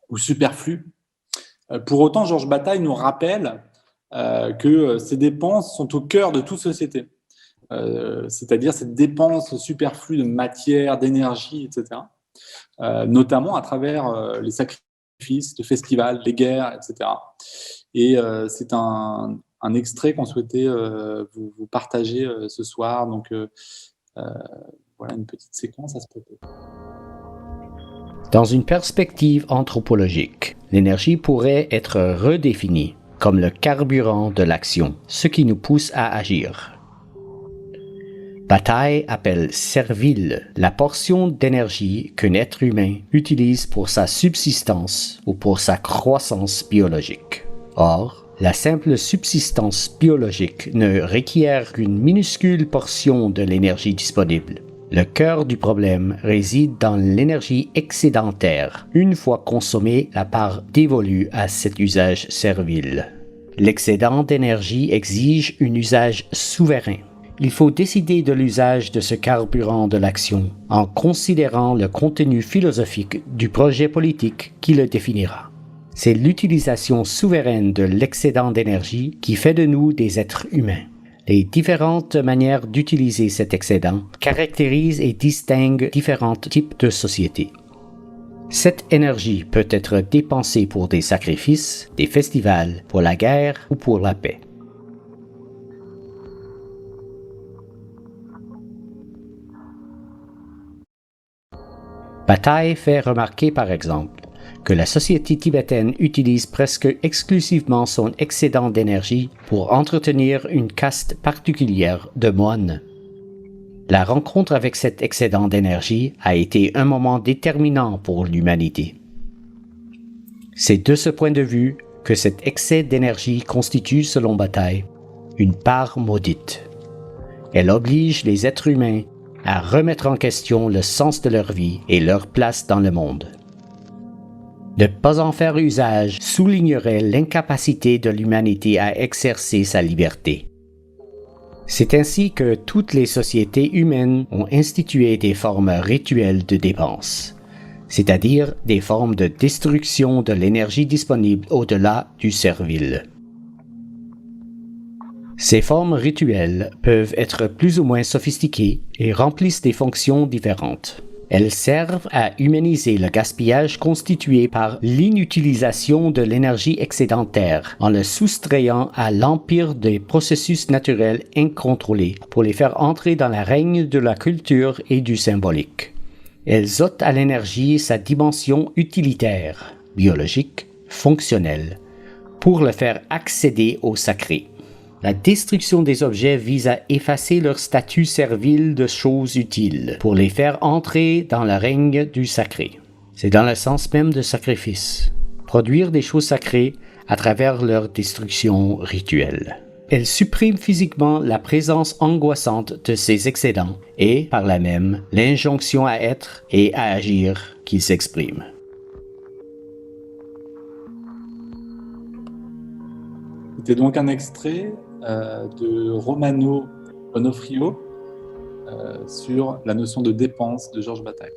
ou superflues. Pour autant, Georges Bataille nous rappelle que ces dépenses sont au cœur de toute société, c'est-à-dire cette dépense superflue de matière, d'énergie, etc., notamment à travers les sacrifices de festivals, les guerres, etc. Et c'est un extrait qu'on souhaitait vous partager ce soir. Donc, voilà une petite séquence à ce propos. Dans une perspective anthropologique, l'énergie pourrait être redéfinie comme le carburant de l'action, ce qui nous pousse à agir. Bataille appelle servile la portion d'énergie qu'un être humain utilise pour sa subsistance ou pour sa croissance biologique. Or, la simple subsistance biologique ne requiert qu'une minuscule portion de l'énergie disponible. Le cœur du problème réside dans l'énergie excédentaire, une fois consommée la part dévolue à cet usage servile. L'excédent d'énergie exige un usage souverain. Il faut décider de l'usage de ce carburant de l'action en considérant le contenu philosophique du projet politique qui le définira. C'est l'utilisation souveraine de l'excédent d'énergie qui fait de nous des êtres humains. Les différentes manières d'utiliser cet excédent caractérisent et distinguent différents types de sociétés. Cette énergie peut être dépensée pour des sacrifices, des festivals, pour la guerre ou pour la paix. Bataille fait remarquer par exemple que la société tibétaine utilise presque exclusivement son excédent d'énergie pour entretenir une caste particulière de moines. La rencontre avec cet excédent d'énergie a été un moment déterminant pour l'humanité. C'est de ce point de vue que cet excès d'énergie constitue, selon Bataille, une part maudite. Elle oblige les êtres humains à remettre en question le sens de leur vie et leur place dans le monde. Ne pas en faire usage soulignerait l'incapacité de l'humanité à exercer sa liberté. C'est ainsi que toutes les sociétés humaines ont institué des formes rituelles de dépenses, c'est-à-dire des formes de destruction de l'énergie disponible au-delà du servile. Ces formes rituelles peuvent être plus ou moins sophistiquées et remplissent des fonctions différentes. Elles servent à humaniser le gaspillage constitué par l'inutilisation de l'énergie excédentaire en le soustrayant à l'empire des processus naturels incontrôlés pour les faire entrer dans le règne de la culture et du symbolique. Elles ôtent à l'énergie sa dimension utilitaire, biologique, fonctionnelle, pour le faire accéder au sacré. La destruction des objets vise à effacer leur statut servile de choses utiles, pour les faire entrer dans le règne du sacré. C'est dans le sens même de sacrifice, produire des choses sacrées à travers leur destruction rituelle. Elle supprime physiquement la présence angoissante de ces excédents et, par là même, l'injonction à être et à agir qu'ils s'expriment. C'était donc un extrait de Romano Onofrio sur la notion de dépense de Georges Bataille.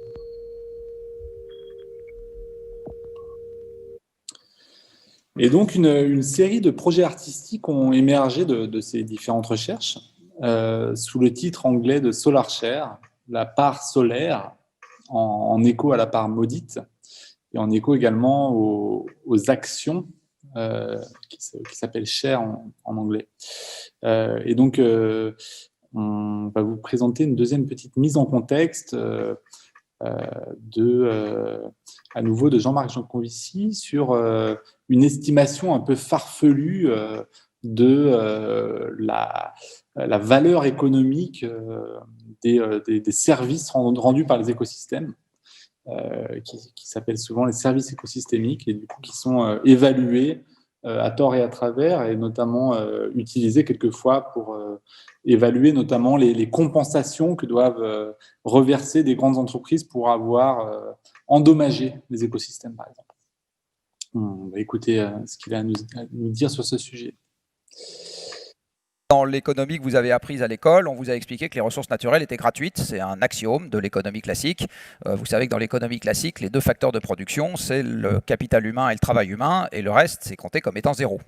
Et donc, une série de projets artistiques ont émergé de ces différentes recherches sous le titre anglais de Solar Share, la part solaire, en écho à la part maudite, et en écho également aux actions qui s'appelle Share en anglais. Et donc, on va vous présenter une deuxième petite mise en contexte à nouveau de Jean-Marc Jancovici sur une estimation un peu farfelue de la valeur économique des services rendus par les écosystèmes, qui s'appellent souvent les services écosystémiques, et du coup qui sont évalués à tort et à travers, et notamment utilisés quelquefois pour évaluer notamment les compensations que doivent reverser des grandes entreprises pour avoir endommagé les écosystèmes, par exemple. On va écouter ce qu'il a à nous dire sur ce sujet. Dans l'économie que vous avez apprise à l'école, on vous a expliqué que les ressources naturelles étaient gratuites. C'est un axiome de l'économie classique. Vous savez que dans l'économie classique, les deux facteurs de production, c'est le capital humain et le travail humain, et le reste, c'est compté comme étant zéro.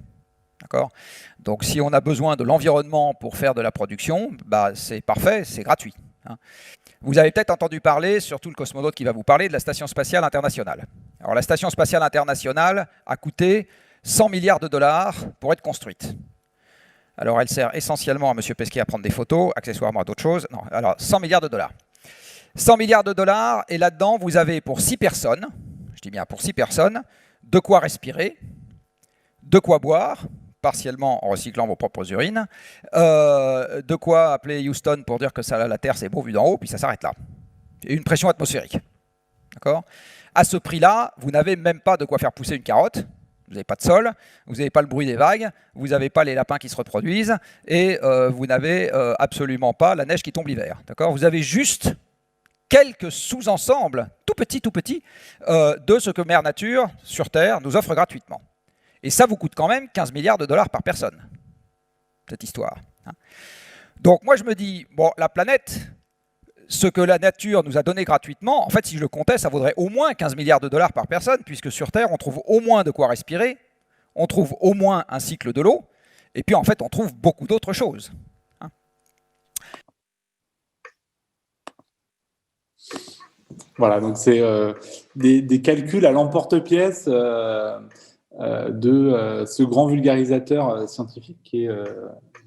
D'accord ? Donc si on a besoin de l'environnement pour faire de la production, bah, c'est parfait, c'est gratuit. Vous avez peut-être entendu parler, surtout le cosmonaute qui va vous parler, de la Station spatiale internationale. Alors la Station spatiale internationale a coûté 100 milliards de dollars pour être construite. Alors, elle sert essentiellement à M. Pesquet à prendre des photos, accessoirement à d'autres choses. Non, alors, 100 milliards de dollars. 100 milliards de dollars, et là-dedans, vous avez pour 6 personnes, je dis bien pour 6 personnes, de quoi respirer, de quoi boire, partiellement en recyclant vos propres urines, de quoi appeler Houston pour dire que ça, la Terre, c'est beau vu d'en haut, puis ça s'arrête là. Et une pression atmosphérique. D'accord ? À ce prix-là, vous n'avez même pas de quoi faire pousser une carotte. Vous n'avez pas de sol, vous n'avez pas le bruit des vagues, vous n'avez pas les lapins qui se reproduisent, et vous n'avez absolument pas la neige qui tombe l'hiver. D'accord ? Vous avez juste quelques sous-ensembles, tout petits, de ce que Mère Nature, sur Terre, nous offre gratuitement. Et ça vous coûte quand même 15 milliards de dollars par personne, cette histoire. Donc moi je me dis, bon, la planète, ce que la nature nous a donné gratuitement, en fait, si je le comptais, ça vaudrait au moins 15 milliards de dollars par personne, puisque sur Terre, on trouve au moins de quoi respirer, on trouve au moins un cycle de l'eau, et puis en fait, on trouve beaucoup d'autres choses. Voilà, donc c'est des calculs à l'emporte-pièce de ce grand vulgarisateur scientifique qui est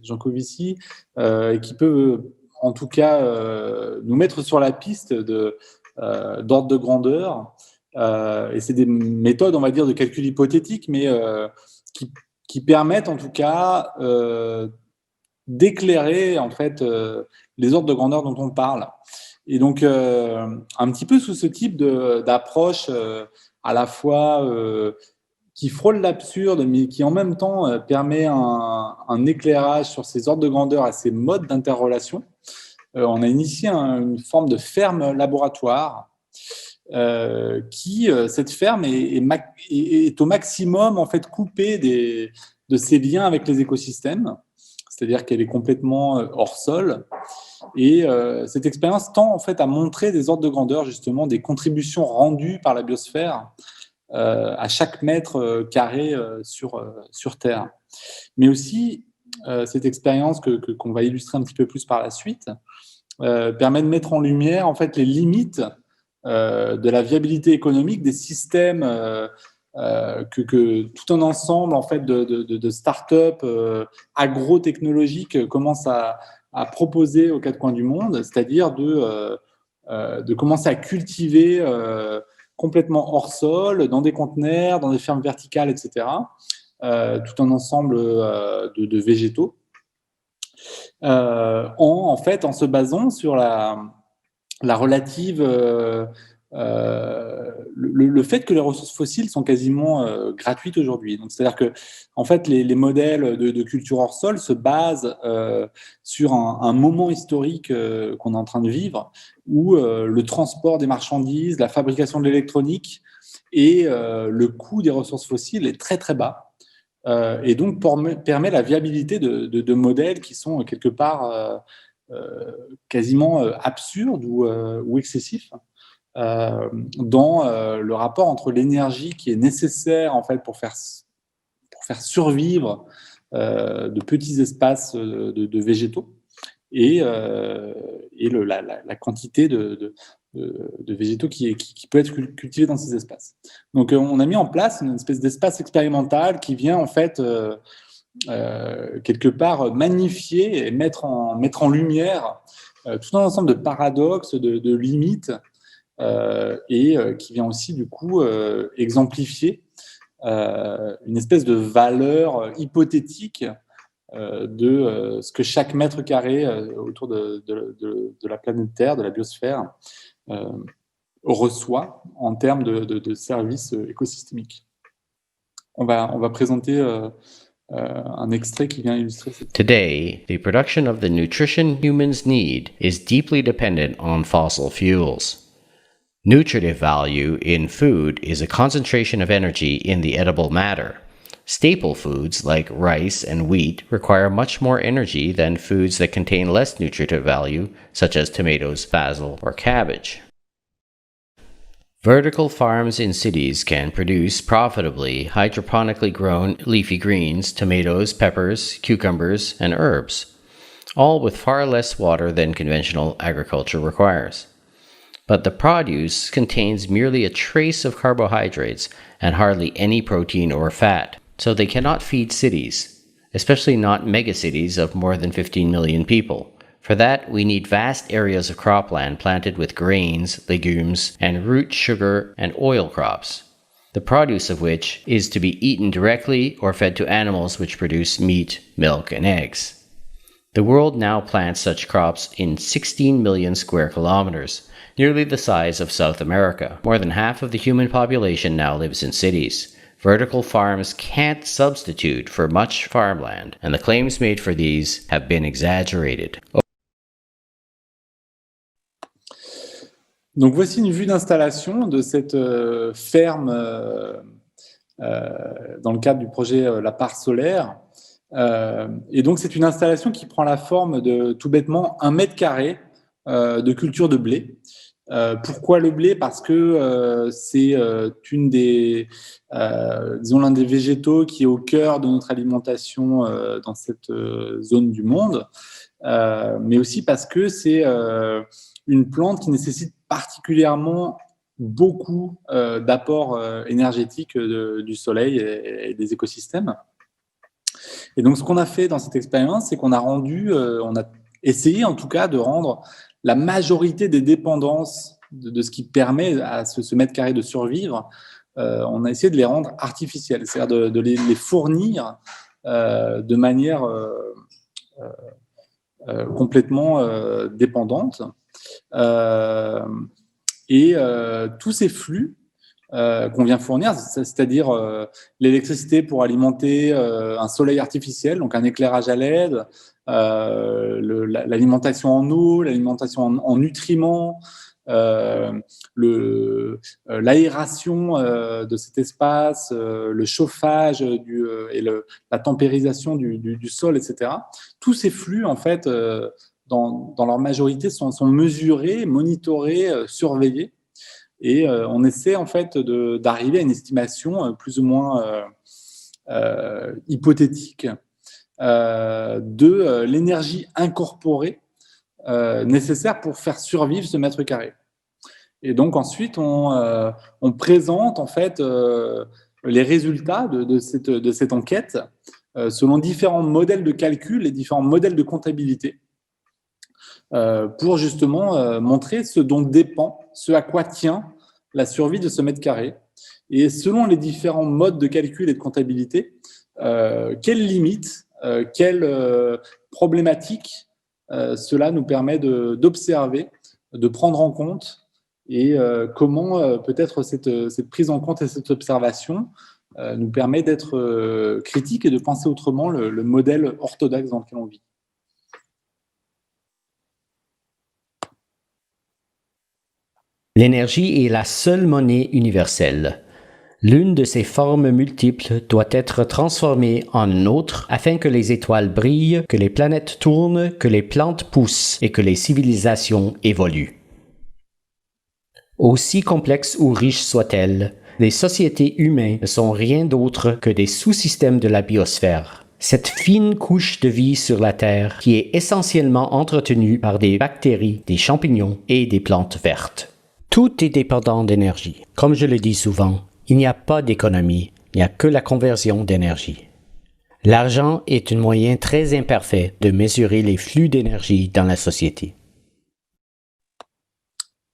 Jancovici, et qui peut en tout cas nous mettre sur la piste de d'ordre de grandeur. Et c'est des méthodes, on va dire, de calcul hypothétique, mais qui permettent en tout cas d'éclairer en fait les ordres de grandeur dont on parle. Et donc, un petit peu sous ce type d'approche à la fois qui frôle l'absurde, mais qui en même temps permet un éclairage sur ces ordres de grandeur et ces modes d'interrelation, on a initié une forme de ferme laboratoire cette ferme est au maximum en fait coupée de ses liens avec les écosystèmes, c'est-à-dire qu'elle est complètement hors sol. Et cette expérience tend en fait à montrer des ordres de grandeur, justement, des contributions rendues par la biosphère à chaque mètre carré sur Terre. Mais aussi, cette expérience qu'on va illustrer un petit peu plus par la suite permet de mettre en lumière en fait les limites de la viabilité économique des systèmes que tout un ensemble en fait de start-up agro-technologiques commence à proposer aux quatre coins du monde, c'est-à-dire de commencer à cultiver complètement hors sol, dans des conteneurs, dans des fermes verticales, etc. Tout un ensemble de végétaux, en se basant sur la relative le fait que les ressources fossiles sont quasiment gratuites aujourd'hui. Donc, c'est-à-dire que en fait, les modèles de culture hors sol se basent sur un moment historique qu'on est en train de vivre, où le transport des marchandises, la fabrication de l'électronique et le coût des ressources fossiles est très très bas. Et donc permet la viabilité de modèles qui sont quelque part quasiment absurdes ou excessifs dans le rapport entre l'énergie qui est nécessaire en fait pour faire survivre de petits espaces de végétaux et la quantité de végétaux qui peut être cultivée dans ces espaces. Donc on a mis en place une espèce d'espace expérimental qui vient en fait quelque part magnifier et mettre en lumière tout un ensemble de paradoxes, de limites, et qui vient aussi du coup exemplifier une espèce de valeur hypothétique de ce que chaque mètre carré autour de la planète Terre, de la biosphère, reçoit en termes de services écosystémiques. On va présenter un extrait qui vient illustrer cette... Today, the production of the nutrition humans need is deeply dependent on fossil fuels. Nutritive value in food is a concentration of energy in the edible matter. Staple foods like rice and wheat require much more energy than foods that contain less nutritive value, such as tomatoes, basil, or cabbage. Vertical farms in cities can produce profitably hydroponically grown leafy greens, tomatoes, peppers, cucumbers, and herbs, all with far less water than conventional agriculture requires. But the produce contains merely a trace of carbohydrates and hardly any protein or fat, so they cannot feed cities, especially not megacities of more than 15 million people. For that, we need vast areas of cropland planted with grains, legumes, and root, sugar, and oil crops, the produce of which is to be eaten directly or fed to animals which produce meat, milk, and eggs. The world now plants such crops in 16 million square kilometers, nearly the size of South America. More than half of the human population now lives in cities. Vertical farms can't substitute for much farmland, and the claims made for these have been exaggerated. Donc voici une vue d'installation de cette ferme dans le cadre du projet La Part Solaire. Et donc c'est une installation qui prend la forme de tout bêtement 1 mètre carré de culture de blé. Pourquoi le blé? Parce que c'est disons l'un des végétaux qui est au cœur de notre alimentation dans cette zone du monde, mais aussi parce que c'est une plante qui nécessite particulièrement beaucoup d'apports énergétiques du soleil et des écosystèmes. Et donc, ce qu'on a fait dans cette expérience, c'est qu'on a essayé en tout cas de rendre la majorité des dépendances de ce qui permet à ce mètre carré de survivre, on a essayé de les rendre artificiels, c'est-à-dire de les fournir de manière complètement dépendante. Tous ces flux qu'on vient fournir, c'est-à-dire l'électricité pour alimenter un soleil artificiel, donc un éclairage à LED, l'alimentation en eau, l'alimentation en nutriments, l'aération de cet espace, le chauffage et la tempérisation du sol, etc. Tous ces flux, en fait, dans leur majorité, sont mesurés, monitorés, surveillés. Et on essaie en fait d'arriver à une estimation plus ou moins hypothétique de l'énergie incorporée nécessaire pour faire survivre ce mètre carré. Et donc ensuite, on présente en fait les résultats de cette enquête selon différents modèles de calcul et différents modèles de comptabilité pour justement montrer ce dont dépend, ce à quoi tient la survie de ce mètre carré. Et selon les différents modes de calcul et de comptabilité, quelles limites, quelles problématiques cela nous permet d'observer, de prendre en compte, et comment peut-être cette prise en compte et cette observation nous permet d'être critique et de penser autrement le modèle orthodoxe dans lequel on vit. L'énergie est la seule monnaie universelle. L'une de ses formes multiples doit être transformée en une autre afin que les étoiles brillent, que les planètes tournent, que les plantes poussent et que les civilisations évoluent. Aussi complexes ou riches soient-elles, les sociétés humaines ne sont rien d'autre que des sous-systèmes de la biosphère. Cette fine couche de vie sur la Terre qui est essentiellement entretenue par des bactéries, des champignons et des plantes vertes. Tout est dépendant d'énergie. Comme je le dis souvent, il n'y a pas d'économie, il n'y a que la conversion d'énergie. L'argent est un moyen très imparfait de mesurer les flux d'énergie dans la société.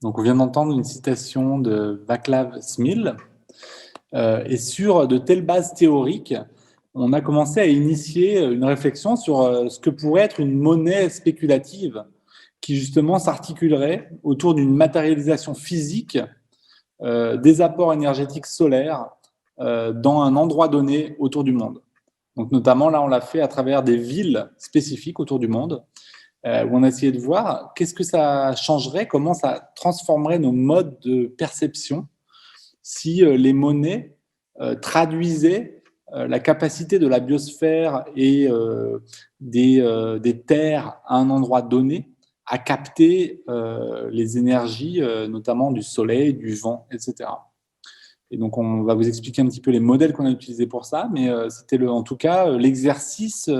Donc on vient d'entendre une citation de Václav Smil, et sur de telles bases théoriques, on a commencé à initier une réflexion sur ce que pourrait être une monnaie spéculative qui justement s'articulerait autour d'une matérialisation physique des apports énergétiques solaires dans un endroit donné autour du monde. Donc notamment là, on l'a fait à travers des villes spécifiques autour du monde, où on a essayé de voir qu'est-ce que ça changerait, comment ça transformerait nos modes de perception si les monnaies traduisaient la capacité de la biosphère et des terres à un endroit donné à capter les énergies, notamment du soleil, du vent, etc. Et donc, on va vous expliquer un petit peu les modèles qu'on a utilisés pour ça, mais c'était en tout cas l'exercice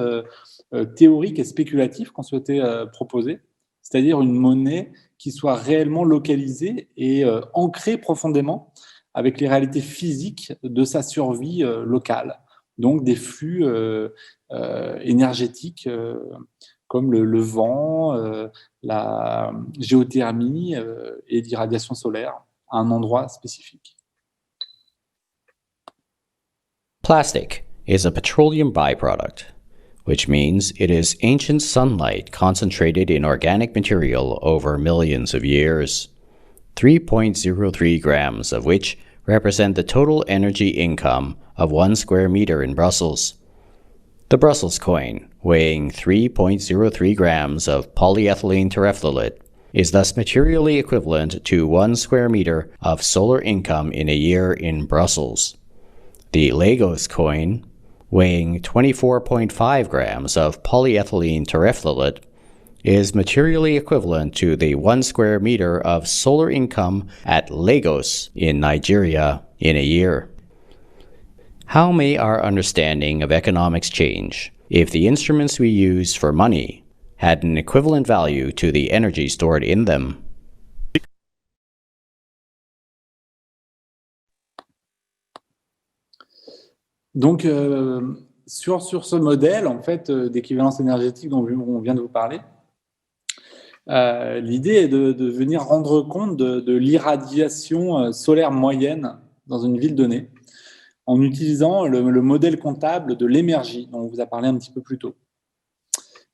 théorique et spéculatif qu'on souhaitait proposer, c'est-à-dire une monnaie qui soit réellement localisée et ancrée profondément avec les réalités physiques de sa survie locale, donc des flux énergétiques comme le vent, la géothermie et l'irradiation solaire à un endroit spécifique. Plastic is a petroleum byproduct, which means it is ancient sunlight concentrated in organic material over millions of years, 3.03 grams of which represent the total energy income of 1 square meter in Brussels. The Brussels coin, weighing 3.03 grams of polyethylene terephthalate, is thus materially equivalent to 1 square meter of solar income in a year in Brussels. The Lagos coin, weighing 24.5 grams of polyethylene terephthalate, is materially equivalent to the 1 square meter of solar income at Lagos in Nigeria in a year. How may our understanding of economics change if the instruments we use for money had an equivalent value to the energy stored in them? Donc, sur ce modèle en fait, d'équivalence énergétique dont on vient de vous parler, L'idée est de venir rendre compte de l'irradiation solaire moyenne dans une ville donnée, en utilisant le modèle comptable de l'énergie dont on vous a parlé un petit peu plus tôt.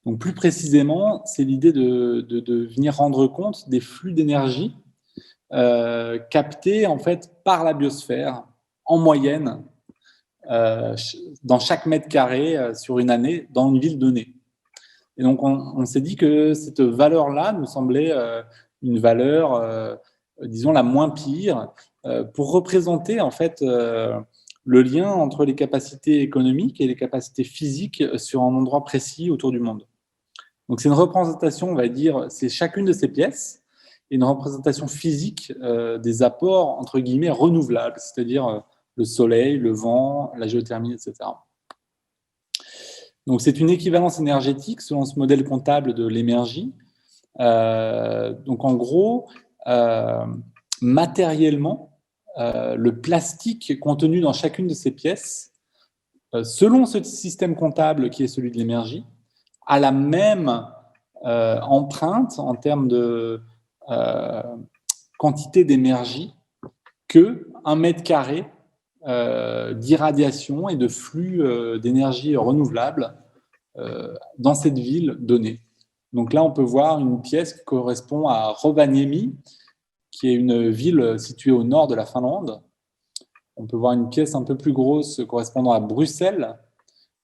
Donc plus précisément, c'est l'idée de venir rendre compte des flux d'énergie captés en fait par la biosphère en moyenne dans chaque mètre carré sur une année dans une ville donnée. Et donc on s'est dit que cette valeur-là nous semblait une valeur, disons, la moins pire pour représenter en fait le lien entre les capacités économiques et les capacités physiques sur un endroit précis autour du monde. Donc c'est une représentation, on va dire, c'est chacune de ces pièces, et une représentation physique des apports, entre guillemets, renouvelables, c'est-à-dire le soleil, le vent, la géothermie, etc. Donc c'est une équivalence énergétique selon ce modèle comptable de l'énergie. Donc en gros, matériellement, le plastique contenu dans chacune de ces pièces, selon ce système comptable qui est celui de l'énergie, a la même empreinte en termes de quantité d'énergie que 1 mètre carré d'irradiation et de flux d'énergie renouvelable dans cette ville donnée. Donc là, on peut voir une pièce qui correspond à Rovaniemi, qui est une ville située au nord de la Finlande. On peut voir une pièce un peu plus grosse correspondant à Bruxelles,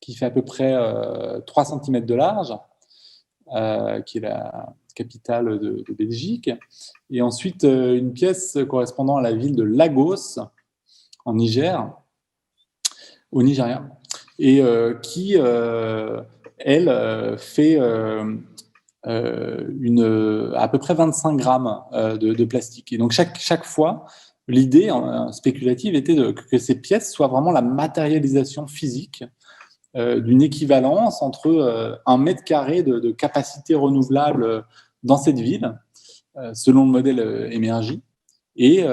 qui fait à peu près 3 cm de large, qui est la capitale de Belgique. Et ensuite, une pièce correspondant à la ville de Lagos, en Niger, au Nigeria, et qui, elle, fait à peu près 25 grammes de plastique. Et donc, chaque fois, l'idée spéculative était que ces pièces soient vraiment la matérialisation physique d'une équivalence entre 1 mètre carré de capacité renouvelable dans cette ville, selon le modèle énergie, et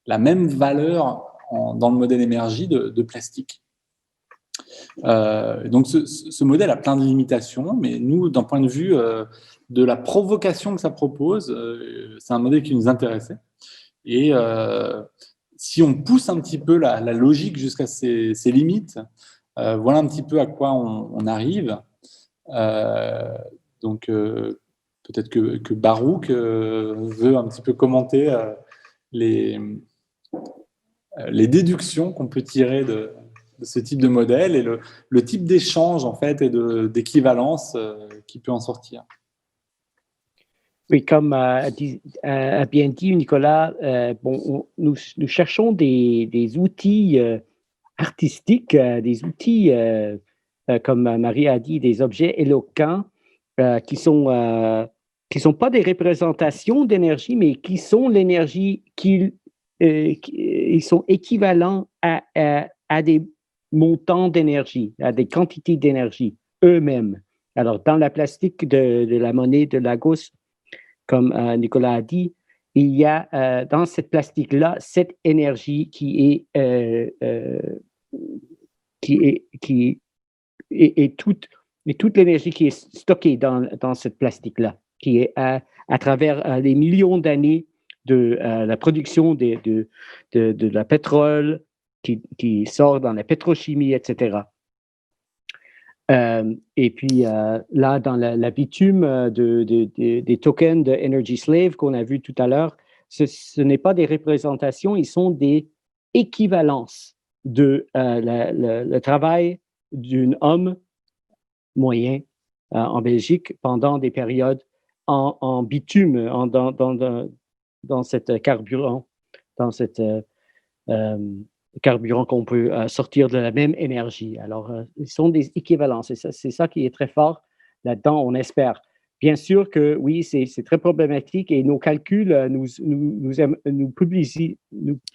la même valeur dans le modèle énergie de plastique. Donc ce modèle a plein de limitations, mais nous, d'un point de vue de la provocation que ça propose, c'est un modèle qui nous intéressait. Et si on pousse un petit peu la logique jusqu'à ses limites, voilà un petit peu à quoi on arrive. Donc peut-être que Baruch veut un petit peu commenter les déductions qu'on peut tirer de ce type de modèle et le type d'échange en fait et d'équivalence qui peut en sortir. Oui, comme a bien dit Nicolas, nous cherchons des outils artistiques, des outils, comme Marie a dit, des objets éloquents qui sont pas des représentations d'énergie, mais qui sont l'énergie ils sont équivalents à des montants d'énergie, à des quantités d'énergie eux-mêmes. Alors, dans la plastique de la monnaie de Lagos, comme Nicolas a dit, il y a dans cette plastique-là cette énergie qui est toute l'énergie qui est stockée dans cette plastique-là, qui est à travers les millions d'années de la production de la pétrole qui sort dans la pétrochimie, etc. Et puis là, dans la bitume des tokens de Energy Slave qu'on a vu tout à l'heure, ce n'est pas des représentations, ils sont des équivalences de le travail d'un homme moyen en Belgique pendant des périodes en bitume, dans cette carburant, carburant qu'on peut sortir de la même énergie. Alors, ils sont des équivalences. Et c'est ça qui est très fort là-dedans, on espère. Bien sûr que oui, c'est très problématique et nos calculs, nous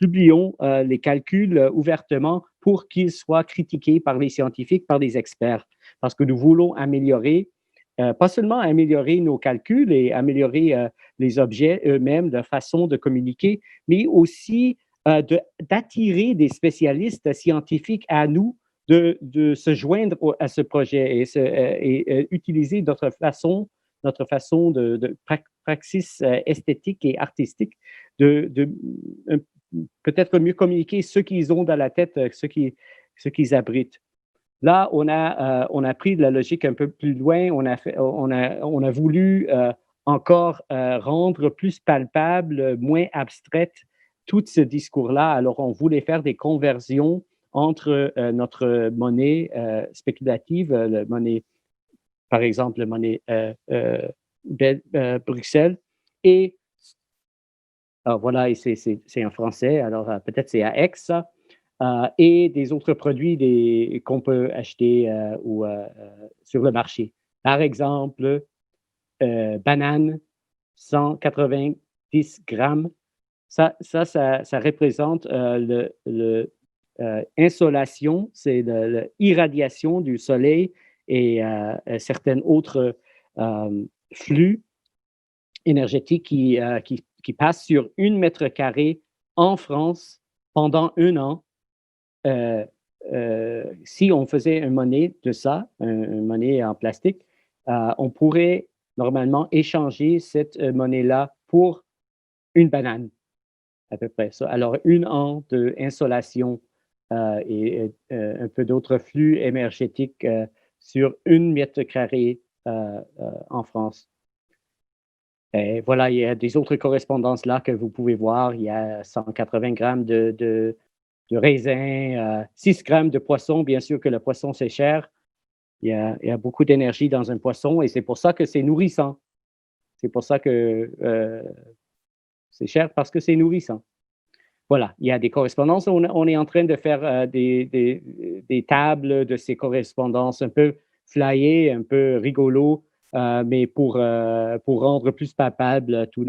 publions les calculs ouvertement pour qu'ils soient critiqués par les scientifiques, par les experts, parce que nous voulons améliorer, pas seulement améliorer nos calculs et améliorer les objets eux-mêmes, leur façon de communiquer, mais aussi d'attirer des spécialistes scientifiques à nous de se joindre à ce projet et utiliser d'autres façons notre façon de praxis esthétique et artistique, peut-être mieux communiquer ce qu'ils ont dans la tête, ce qu'ils abritent. Là, on a pris de la logique un peu plus loin. On a voulu encore rendre plus palpable, moins abstraite tout ce discours-là. Alors, on voulait faire des conversions entre notre monnaie spéculative, la monnaie, par exemple, la monnaie Bruxelles, et alors voilà, c'est en français, alors peut-être c'est à Aix, ça. Et des autres produits qu'on peut acheter sur le marché. Par exemple, banane, 190 grammes. Ça représente l'insolation, c'est l'irradiation du soleil et certains autres flux énergétiques qui passent sur 1 mètre carré en France pendant 1 an. Si on faisait une monnaie de ça, une monnaie en plastique, on pourrait normalement échanger cette monnaie-là pour une banane, à peu près ça. Alors, 1 an d'insolation et un peu d'autres flux énergétiques sur 1 mètre carré en France. Et voilà, il y a des autres correspondances là que vous pouvez voir. Il y a 180 grammes de raisin, 6 grammes de poisson. Bien sûr que le poisson, c'est cher. Il y a beaucoup d'énergie dans un poisson et c'est pour ça que c'est nourrissant. C'est pour ça que c'est cher parce que c'est nourrissant. Voilà, il y a des correspondances. On est en train de faire des tables de ces correspondances un peu flyées, un peu rigolo, mais pour rendre plus palpable tout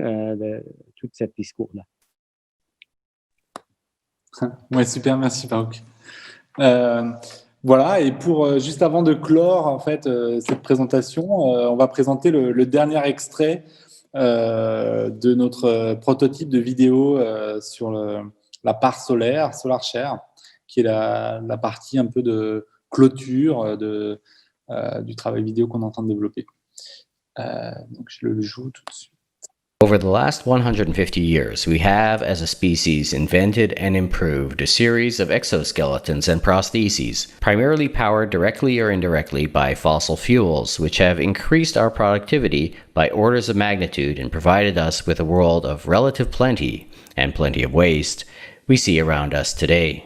ce discours-là. Ouais, super, merci Farouk. Voilà, et juste avant de clore en fait cette présentation, on va présenter le dernier extrait de notre prototype de vidéo sur la part solaire, SolarShare, qui est la partie un peu de clôture du travail vidéo qu'on est en train de développer. Donc je le joue tout de suite. Over the last 150 years, we have, as a species, invented and improved a series of exoskeletons and prostheses, primarily powered directly or indirectly by fossil fuels, which have increased our productivity by orders of magnitude and provided us with a world of relative plenty, and plenty of waste, we see around us today.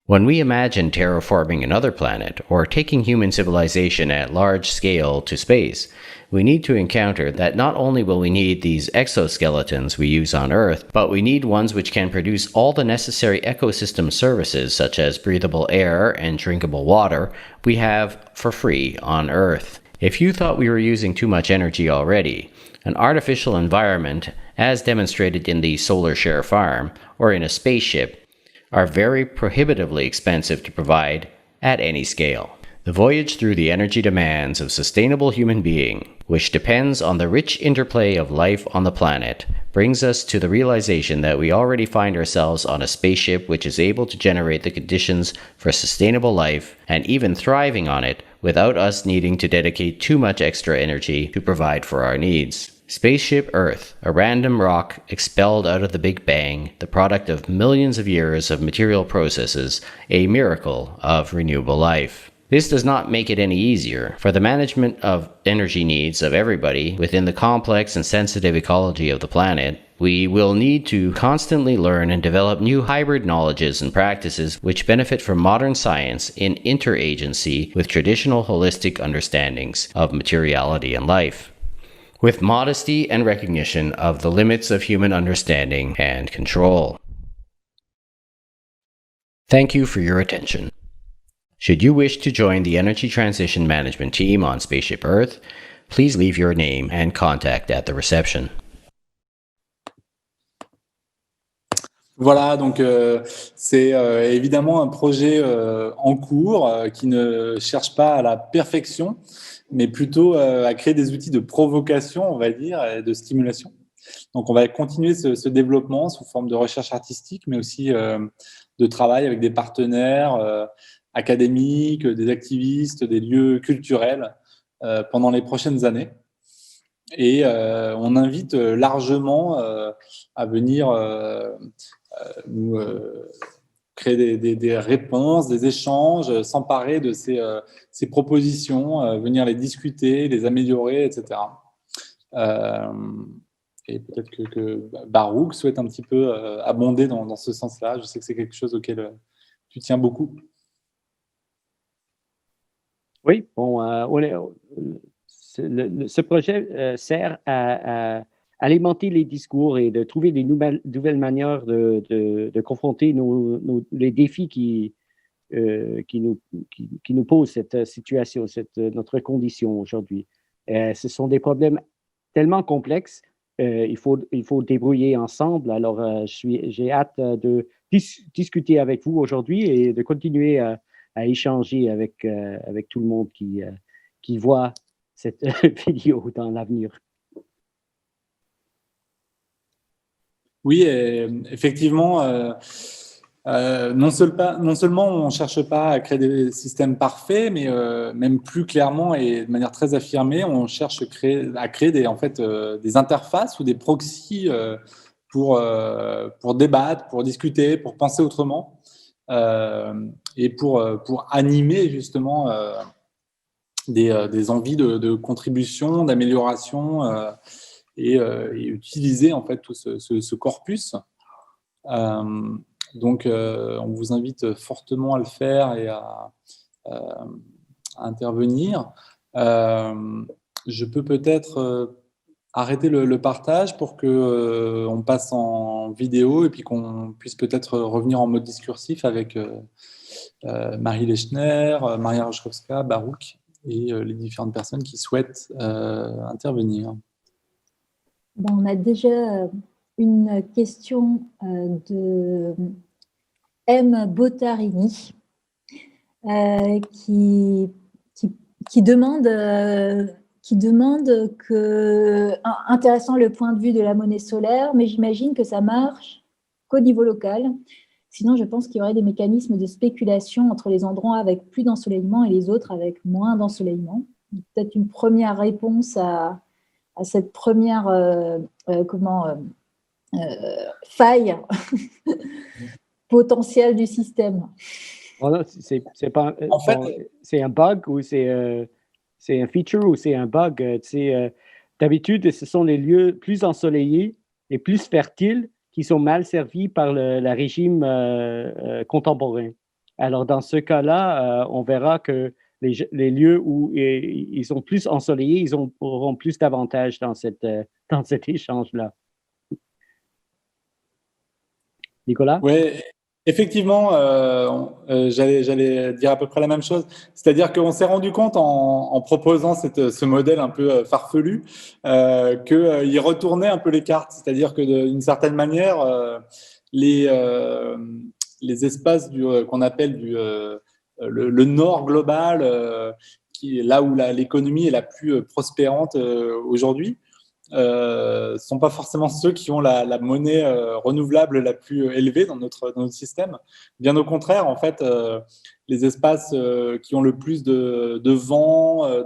When we imagine terraforming another planet, or taking human civilization at large scale to space, we need to encounter that not only will we need these exoskeletons we use on Earth, but we need ones which can produce all the necessary ecosystem services such as breathable air and drinkable water we have for free on Earth. If you thought we were using too much energy already, an artificial environment, as demonstrated in the SolarShare farm or in a spaceship, are very prohibitively expensive to provide at any scale. The voyage through the energy demands of sustainable human being, which depends on the rich interplay of life on the planet, brings us to the realization that we already find ourselves on a spaceship which is able to generate the conditions for sustainable life and even thriving on it without us needing to dedicate too much extra energy to provide for our needs. Spaceship Earth, a random rock expelled out of the Big Bang, the product of millions of years of material processes, a miracle of renewable life. This does not make it any easier, for the management of energy needs of everybody within the complex and sensitive ecology of the planet, we will need to constantly learn and develop new hybrid knowledges and practices which benefit from modern science in interagency with traditional holistic understandings of materiality and life, with modesty and recognition of the limits of human understanding and control. Thank you for your attention. Should you wish to join the Energy Transition Management team on Spaceship Earth, please leave your name and contact at the reception. Voilà, donc c'est évidemment un projet en cours qui ne cherche pas à la perfection, mais plutôt à créer des outils de provocation, on va dire, et de stimulation. Donc on va continuer ce développement sous forme de recherche artistique, mais aussi de travail avec des partenaires académiques, des activistes, des lieux culturels pendant les prochaines années. Et on invite largement à venir nous créer des réponses, des échanges, s'emparer de ces propositions, venir les discuter, les améliorer, etc. Et peut-être que Baruch souhaite un petit peu abonder dans ce sens-là. Je sais que c'est quelque chose auquel tu tiens beaucoup. Oui, bon, ce projet sert à alimenter les discours et de trouver des nouvelles manières de confronter les défis qui nous posent cette situation, notre condition aujourd'hui. Ce sont des problèmes tellement complexes, il faut débrouiller ensemble. Alors, j'ai hâte de discuter avec vous aujourd'hui et de continuer à échanger avec tout le monde qui voit cette vidéo dans l'avenir. Oui, effectivement, non seulement on ne cherche pas à créer des systèmes parfaits, mais même plus clairement et de manière très affirmée, on cherche à créer des interfaces ou des proxys pour débattre, pour discuter, pour penser autrement et pour animer justement des envies de contribution, d'amélioration et utiliser en fait tout ce corpus. Donc, on vous invite fortement à le faire et à intervenir. Je peux peut-être arrêter le partage pour qu'on passe en vidéo et puis qu'on puisse peut-être revenir en mode discursif avec Marie Lechner, Maria Rochkowska, Baruch et les différentes personnes qui souhaitent intervenir. Bon, on a déjà une question de M. Botarini qui demande que, intéressant le point de vue de la monnaie solaire, mais j'imagine que ça marche qu'au niveau local. Sinon, je pense qu'il y aurait des mécanismes de spéculation entre les endroits avec plus d'ensoleillement et les autres avec moins d'ensoleillement. Peut-être une première réponse à cette première faille potentielle du système. C'est pas, en fait, c'est un bug ou c'est un feature ou c'est un bug. D'habitude, ce sont les lieux plus ensoleillés et plus fertiles qui sont mal servis par le régime contemporain. Alors, dans ce cas-là, on verra que les lieux où ils sont plus ensoleillés, ils auront plus d'avantages dans cet échange-là. Nicolas? Oui, effectivement, j'allais dire à peu près la même chose. C'est-à-dire qu'on s'est rendu compte en proposant ce modèle un peu farfelu qu'il retournait un peu les cartes. C'est-à-dire que d'une certaine manière, les espaces qu'on appelle le nord global, qui est là où l'économie est la plus prospérante aujourd'hui, sont pas forcément ceux qui ont la monnaie renouvelable la plus élevée dans notre système. Bien au contraire, en fait, les espaces qui ont le plus de vent,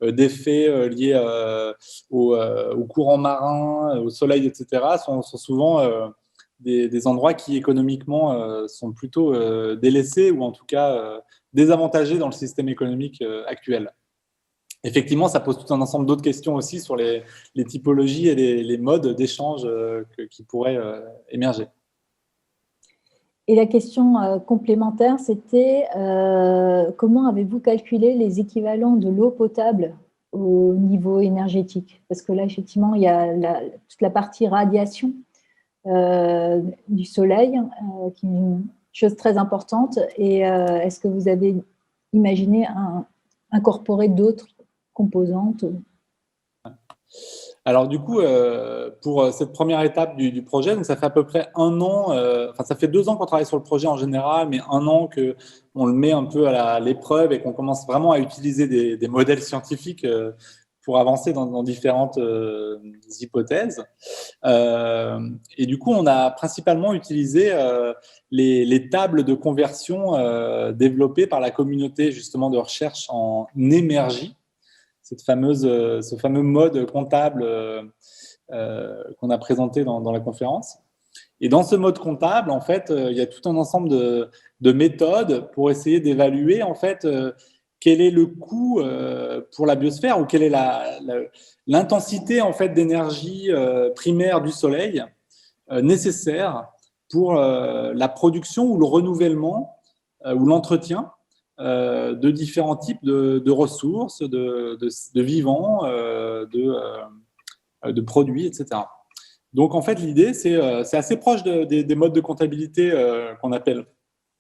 d'effets liés au courant marin, au soleil, etc., sont souvent des endroits qui économiquement sont plutôt délaissés ou en tout cas désavantagés dans le système économique actuel. Effectivement, ça pose tout un ensemble d'autres questions aussi sur les typologies et les modes d'échange qui pourraient émerger. Et la question complémentaire, c'était comment avez-vous calculé les équivalents de l'eau potable au niveau énergétique? Parce que là, effectivement, il y a toute la partie radiation du soleil, qui est une chose très importante. Et est-ce que vous avez imaginé incorporer d'autres composantes? Alors du coup, pour cette première étape du projet, donc ça fait à peu près 1 an, ça fait 2 ans qu'on travaille sur le projet en général, mais 1 an qu'on le met un peu à l'épreuve et qu'on commence vraiment à utiliser des modèles scientifiques pour avancer dans différentes hypothèses. Et du coup, on a principalement utilisé les tables de conversion développées par la communauté justement de recherche en énergie. ce fameux mode comptable qu'on a présenté dans la conférence. Et dans ce mode comptable, en fait, il y a tout un ensemble de méthodes pour essayer d'évaluer en fait quel est le coût pour la biosphère ou quelle est l'intensité en fait d'énergie primaire du Soleil nécessaire pour la production ou le renouvellement ou l'entretien de différents types de ressources, de vivants, de produits, etc. Donc, en fait, l'idée, c'est assez proche des modes de comptabilité qu'on appelle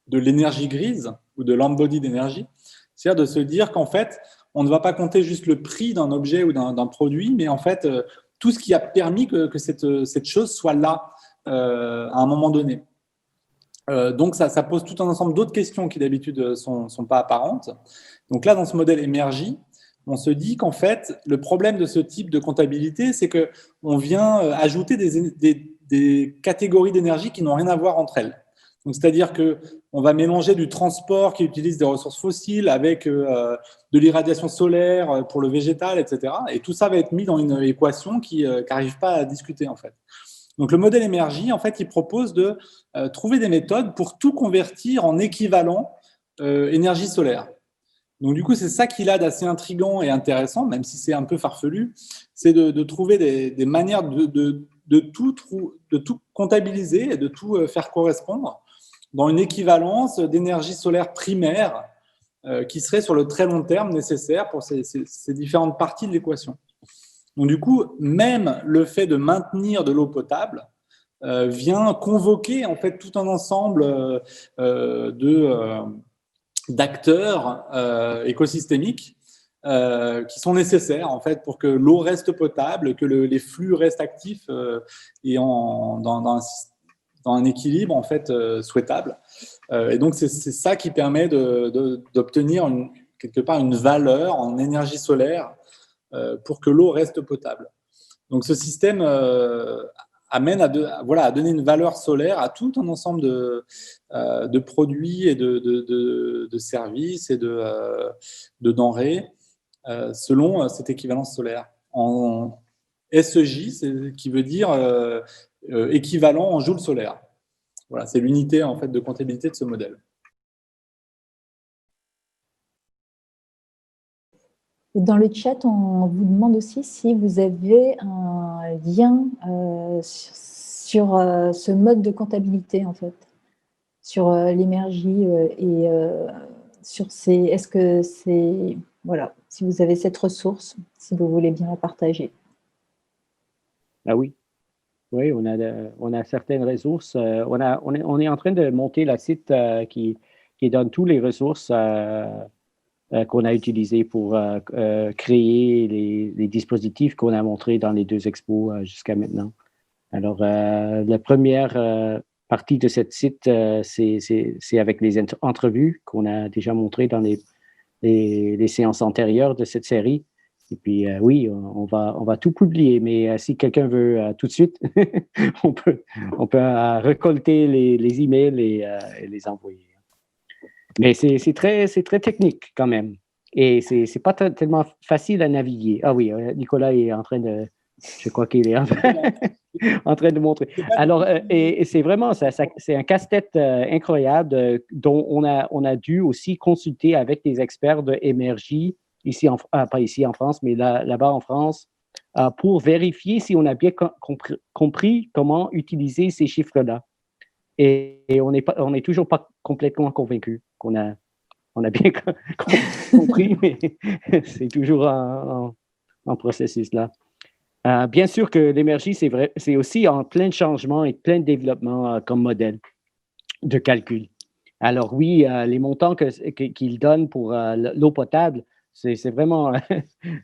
de l'énergie grise ou de l'embodied energy. C'est-à-dire de se dire qu'en fait, on ne va pas compter juste le prix d'un objet ou d'un produit, mais en fait, tout ce qui a permis que cette chose soit là à un moment donné. Donc, ça pose tout un ensemble d'autres questions qui, d'habitude, ne sont pas apparentes. Donc là, dans ce modèle énergie, on se dit qu'en fait, le problème de ce type de comptabilité, c'est qu'on vient ajouter des catégories d'énergie qui n'ont rien à voir entre elles. Donc, c'est-à-dire qu'on va mélanger du transport qui utilise des ressources fossiles avec de l'irradiation solaire pour le végétal, etc. Et tout ça va être mis dans une équation qui n'arrive pas à discuter, en fait. Donc, le modèle énergie, en fait, il propose de trouver des méthodes pour tout convertir en équivalent énergie solaire. Donc, du coup, c'est ça qu'il a d'assez intriguant et intéressant, même si c'est un peu farfelu, c'est de trouver des manières de tout comptabiliser et de tout faire correspondre dans une équivalence d'énergie solaire primaire qui serait sur le très long terme nécessaire pour ces différentes parties de l'équation. Donc, du coup, même le fait de maintenir de l'eau potable vient convoquer en fait tout un ensemble d'acteurs écosystémiques qui sont nécessaires en fait pour que l'eau reste potable, que les flux restent actifs et dans un équilibre en fait souhaitable. Et donc c'est ça qui permet d'obtenir quelque part une valeur en énergie solaire pour que l'eau reste potable. Donc ce système amène à donner une valeur solaire à tout un ensemble de produits et de services et de denrées selon cette équivalence solaire. En SEJ, qui veut dire équivalent en joules solaires. Voilà, c'est l'unité en fait de comptabilité de ce modèle. Dans le chat, on vous demande aussi si vous avez un lien sur ce mode de comptabilité, en fait, sur l'énergie et sur est-ce que c'est... Voilà, si vous avez cette ressource, si vous voulez bien la partager. Ah oui. Oui, on a certaines ressources. On est en train de monter le site qui donne toutes les ressources qu'on a utilisées pour créer les dispositifs qu'on a montrés dans les 2 expos jusqu'à maintenant. Alors, la première partie de cette site, c'est avec les entrevues qu'on a déjà montrées dans les séances antérieures de cette série. Et puis, oui, on va tout publier, mais si quelqu'un veut tout de suite, on peut récolter les emails et les envoyer. Mais c'est très technique quand même. Et c'est pas tellement facile à naviguer. Ah oui, Nicolas est en train de... Je crois qu'il est en train de montrer. Alors, et c'est vraiment, c'est un casse-tête incroyable dont on a dû aussi consulter avec des experts de énergie, pas ici en France, mais là-bas en France, pour vérifier si on a bien compris comment utiliser ces chiffres-là. Et on n'est toujours pas complètement convaincu qu'on a bien compris, mais c'est toujours en processus là. Bien sûr que l'énergie, c'est aussi en plein changement et plein développement comme modèle de calcul. Alors oui, les montants qu'il donne pour l'eau potable, c'est vraiment,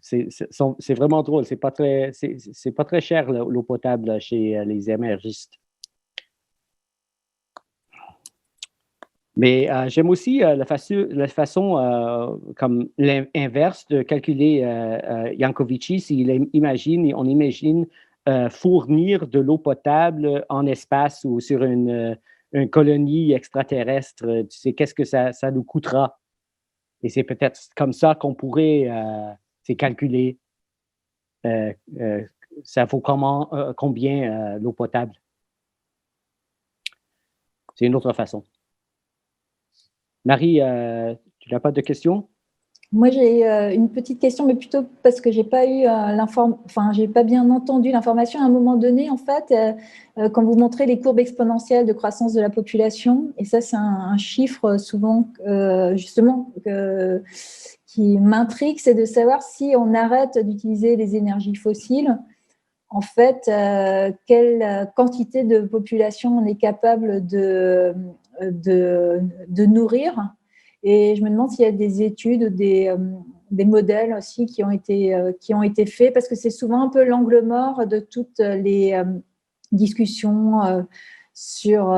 c'est vraiment drôle. C'est pas très cher l'eau potable chez les émergistes. Mais j'aime aussi la façon comme l'inverse de calculer Jancovici. On imagine fournir de l'eau potable en espace ou sur une colonie extraterrestre. Tu sais, qu'est-ce que ça nous coûtera? Et c'est peut-être comme ça qu'on pourrait... c'est calculé. Ça vaut combien l'eau potable. C'est une autre façon. Marie, tu n'as pas de questions? Moi, j'ai une petite question, mais plutôt parce que j'ai pas eu j'ai pas bien entendu l'information. À un moment donné, en fait, quand vous montrez les courbes exponentielles de croissance de la population, et ça, c'est un chiffre souvent, justement, qui m'intrigue, c'est de savoir si on arrête d'utiliser les énergies fossiles, en fait, quelle quantité de population on est capable de nourrir. Et je me demande s'il y a des études, des modèles aussi qui ont été faits, parce que c'est souvent un peu l'angle mort de toutes les discussions sur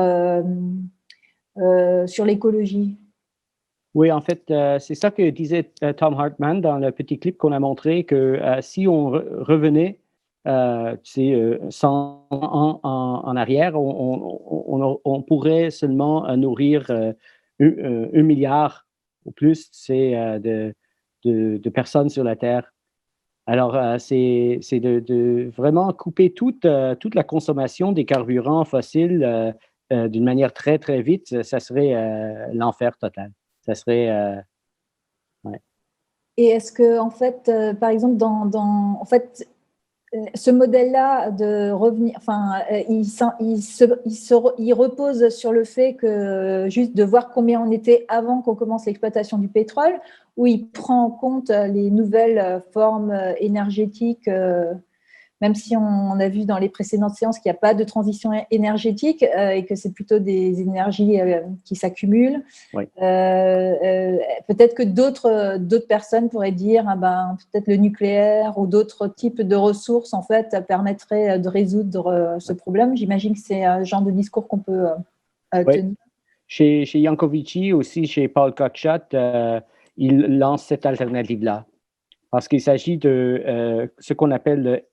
l'écologie. Oui, en fait, c'est ça que disait Tom Hartman dans le petit clip qu'on a montré, que si on revenait 100 ans en arrière, on pourrait seulement nourrir 1 milliard ou plus de personnes sur la Terre. Alors, c'est de vraiment couper toute la consommation des carburants fossiles d'une manière très, très vite. Ça serait l'enfer total. Ça serait... ouais. Et est-ce que, en fait, par exemple, en fait, ce modèle-là de revenir, il repose sur le fait que juste de voir combien on était avant qu'on commence l'exploitation du pétrole, ou il prend en compte les nouvelles formes énergétiques, même si on a vu dans les précédentes séances qu'il n'y a pas de transition énergétique et que c'est plutôt des énergies qui s'accumulent. Oui. Peut-être que d'autres personnes pourraient dire peut-être le nucléaire ou d'autres types de ressources en fait permettraient de résoudre ce problème. J'imagine que c'est un genre de discours qu'on peut tenir. Chez Yankovici, aussi chez Paul Kochot, il lance cette alternative-là. Parce qu'il s'agit de ce qu'on appelle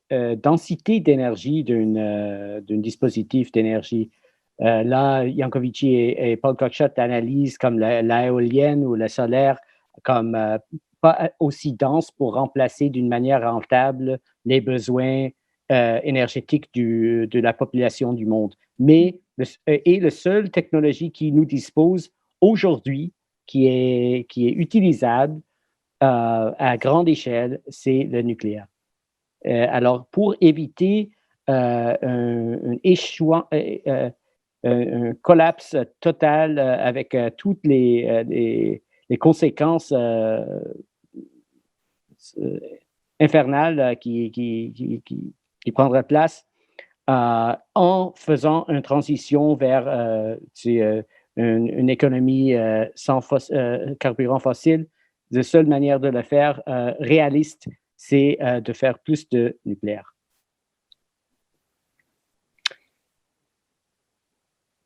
densité d'énergie d'un dispositif d'énergie. Là, Yankovici et Paul Kochot analysent comme l'éolienne ou le solaire comme pas aussi dense pour remplacer d'une manière rentable les besoins énergétiques de la population du monde. Mais la seule technologie qui nous dispose aujourd'hui, qui est utilisable, à grande échelle, c'est le nucléaire. Alors, pour éviter un collapse total avec toutes les conséquences infernales qui prendraient place en faisant une transition vers une économie sans carburant fossile. La seule manière de le faire réaliste, c'est de faire plus de nucléaire.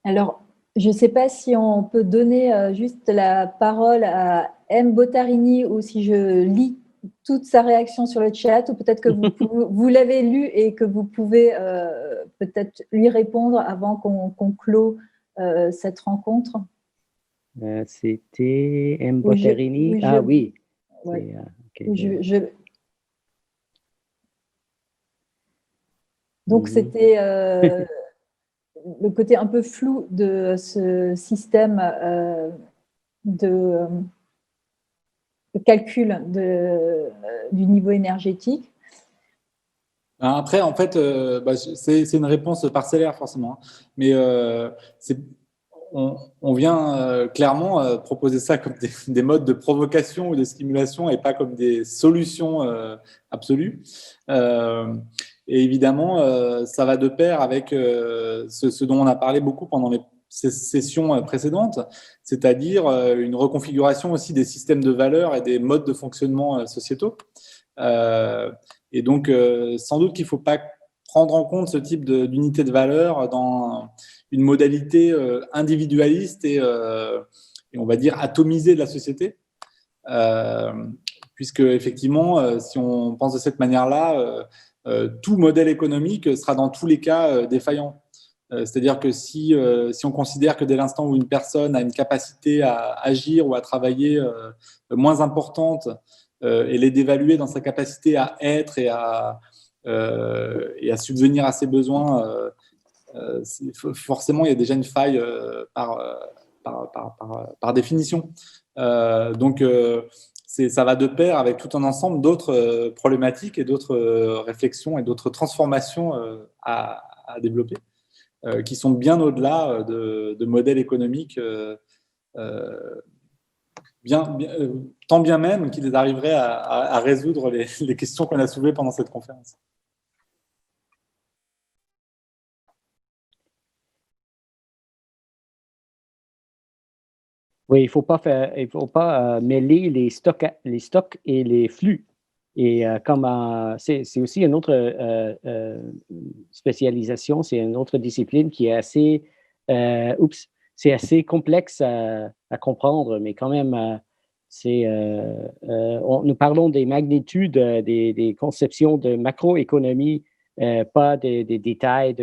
Alors, je ne sais pas si on peut donner juste la parole à M. Bottarini ou si je lis toute sa réaction sur le chat, ou peut-être que vous l'avez lu et que vous pouvez peut-être lui répondre avant qu'on clôt cette rencontre. C'était M. Bottarini. Oui. Ouais. Okay. Donc, c'était le côté un peu flou de ce système de calcul du niveau énergétique. Après, en fait, c'est une réponse parcellaire forcément, mais on vient clairement proposer ça comme des modes de provocation ou de stimulation et pas comme des solutions absolues. Et évidemment, ça va de pair avec ce dont on a parlé beaucoup pendant les sessions précédentes, c'est-à-dire une reconfiguration aussi des systèmes de valeurs et des modes de fonctionnement sociétaux. Et donc, sans doute qu'il ne faut pas prendre en compte ce type d'unité de valeur dans une modalité individualiste et on va dire atomisée de la société. Puisque, effectivement, si on pense de cette manière-là, tout modèle économique sera dans tous les cas défaillant. C'est-à-dire que si on considère que dès l'instant où une personne a une capacité à agir ou à travailler moins importante et l'aide d'évaluer dans sa capacité à être et à subvenir à ses besoins, forcément, il y a déjà une faille par définition. Donc, ça va de pair avec tout un ensemble d'autres problématiques et d'autres réflexions et d'autres transformations à développer, qui sont bien au-delà de modèles économiques, tant bien même qu'ils arriveraient à résoudre les questions qu'on a soulevées pendant cette conférence. Oui, il faut pas mêler les stocks et les flux. Et c'est aussi une autre spécialisation, c'est une autre discipline qui est assez, c'est assez complexe à comprendre, mais quand même, nous parlons des magnitudes, des conceptions de macroéconomie, pas des détails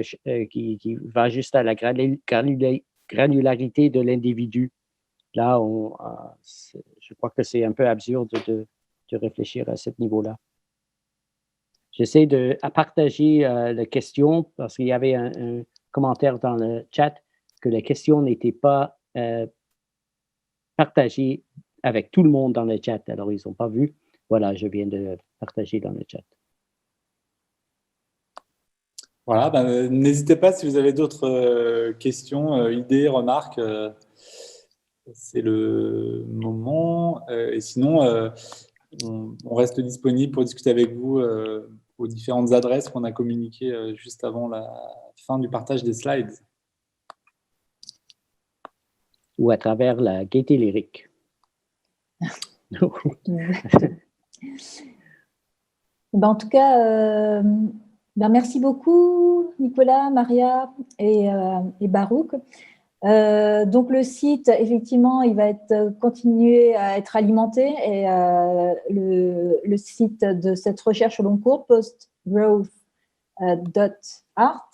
qui va juste à la granularité de l'individu. Là, je crois que c'est un peu absurde de réfléchir à ce niveau-là. J'essaie de partager la question parce qu'il y avait un commentaire dans le chat que la question n'était pas partagée avec tout le monde dans le chat. Alors, ils n'ont pas vu. Voilà, je viens de partager dans le chat. Voilà, n'hésitez pas si vous avez d'autres questions, idées, remarques. C'est le moment. Et sinon, on reste disponible pour discuter avec vous aux différentes adresses qu'on a communiquées juste avant la fin du partage des slides. Ou à travers la gaieté lyrique. En tout cas, merci beaucoup Nicolas, Maria et Baruch. Donc le site, effectivement, il va continuer à être alimenté et le site de cette recherche au long cours, postgrowth.art,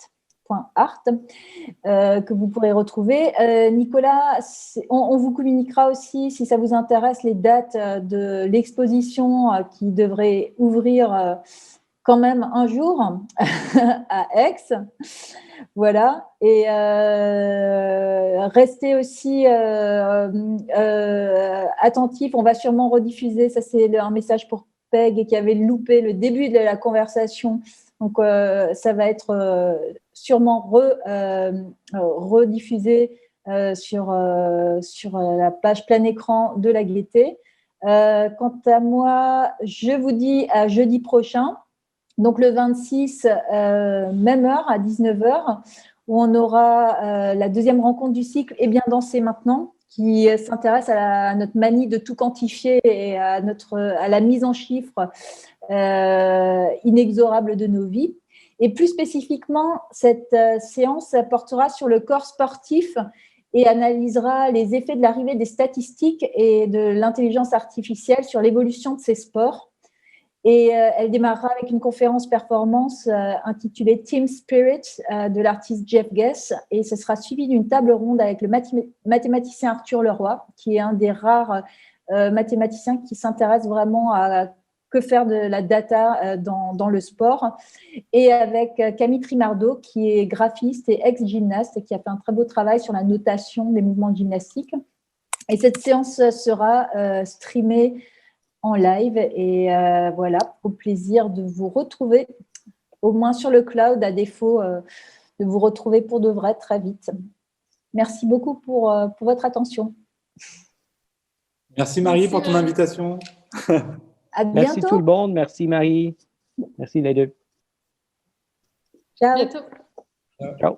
que vous pourrez retrouver. Nicolas, on vous communiquera aussi, si ça vous intéresse, les dates de l'exposition qui devrait ouvrir quand même un jour à Aix. Voilà, et restez aussi attentifs. On va sûrement rediffuser, ça c'est un message pour Peg qui avait loupé le début de la conversation. Donc, ça va être sûrement rediffusé sur la page plein écran de la Gaieté. Quant à moi, je vous dis à jeudi prochain. Donc, le 26, même heure, à 19h, où on aura la deuxième rencontre du cycle « Et bien danser maintenant », qui s'intéresse à notre manie de tout quantifier et à la mise en chiffres inexorable de nos vies. Et plus spécifiquement, cette séance portera sur le corps sportif et analysera les effets de l'arrivée des statistiques et de l'intelligence artificielle sur l'évolution de ces sports. Et elle démarrera avec une conférence performance intitulée Team Spirit de l'artiste Jeff Guess. Et ce sera suivi d'une table ronde avec le mathématicien Arthur Leroy, qui est un des rares mathématiciens qui s'intéresse vraiment à que faire de la data dans le sport. Et avec Camille Trimardo, qui est graphiste et ex-gymnaste et qui a fait un très beau travail sur la notation des mouvements de gymnastique. Et cette séance sera streamée en live et voilà, au plaisir de vous retrouver au moins sur le cloud, à défaut de vous retrouver pour de vrai très vite. Merci beaucoup pour votre attention. Merci Marie pour ton invitation. À bientôt. Merci tout le monde, merci Marie, merci les deux. Ciao. Bientôt. Ciao.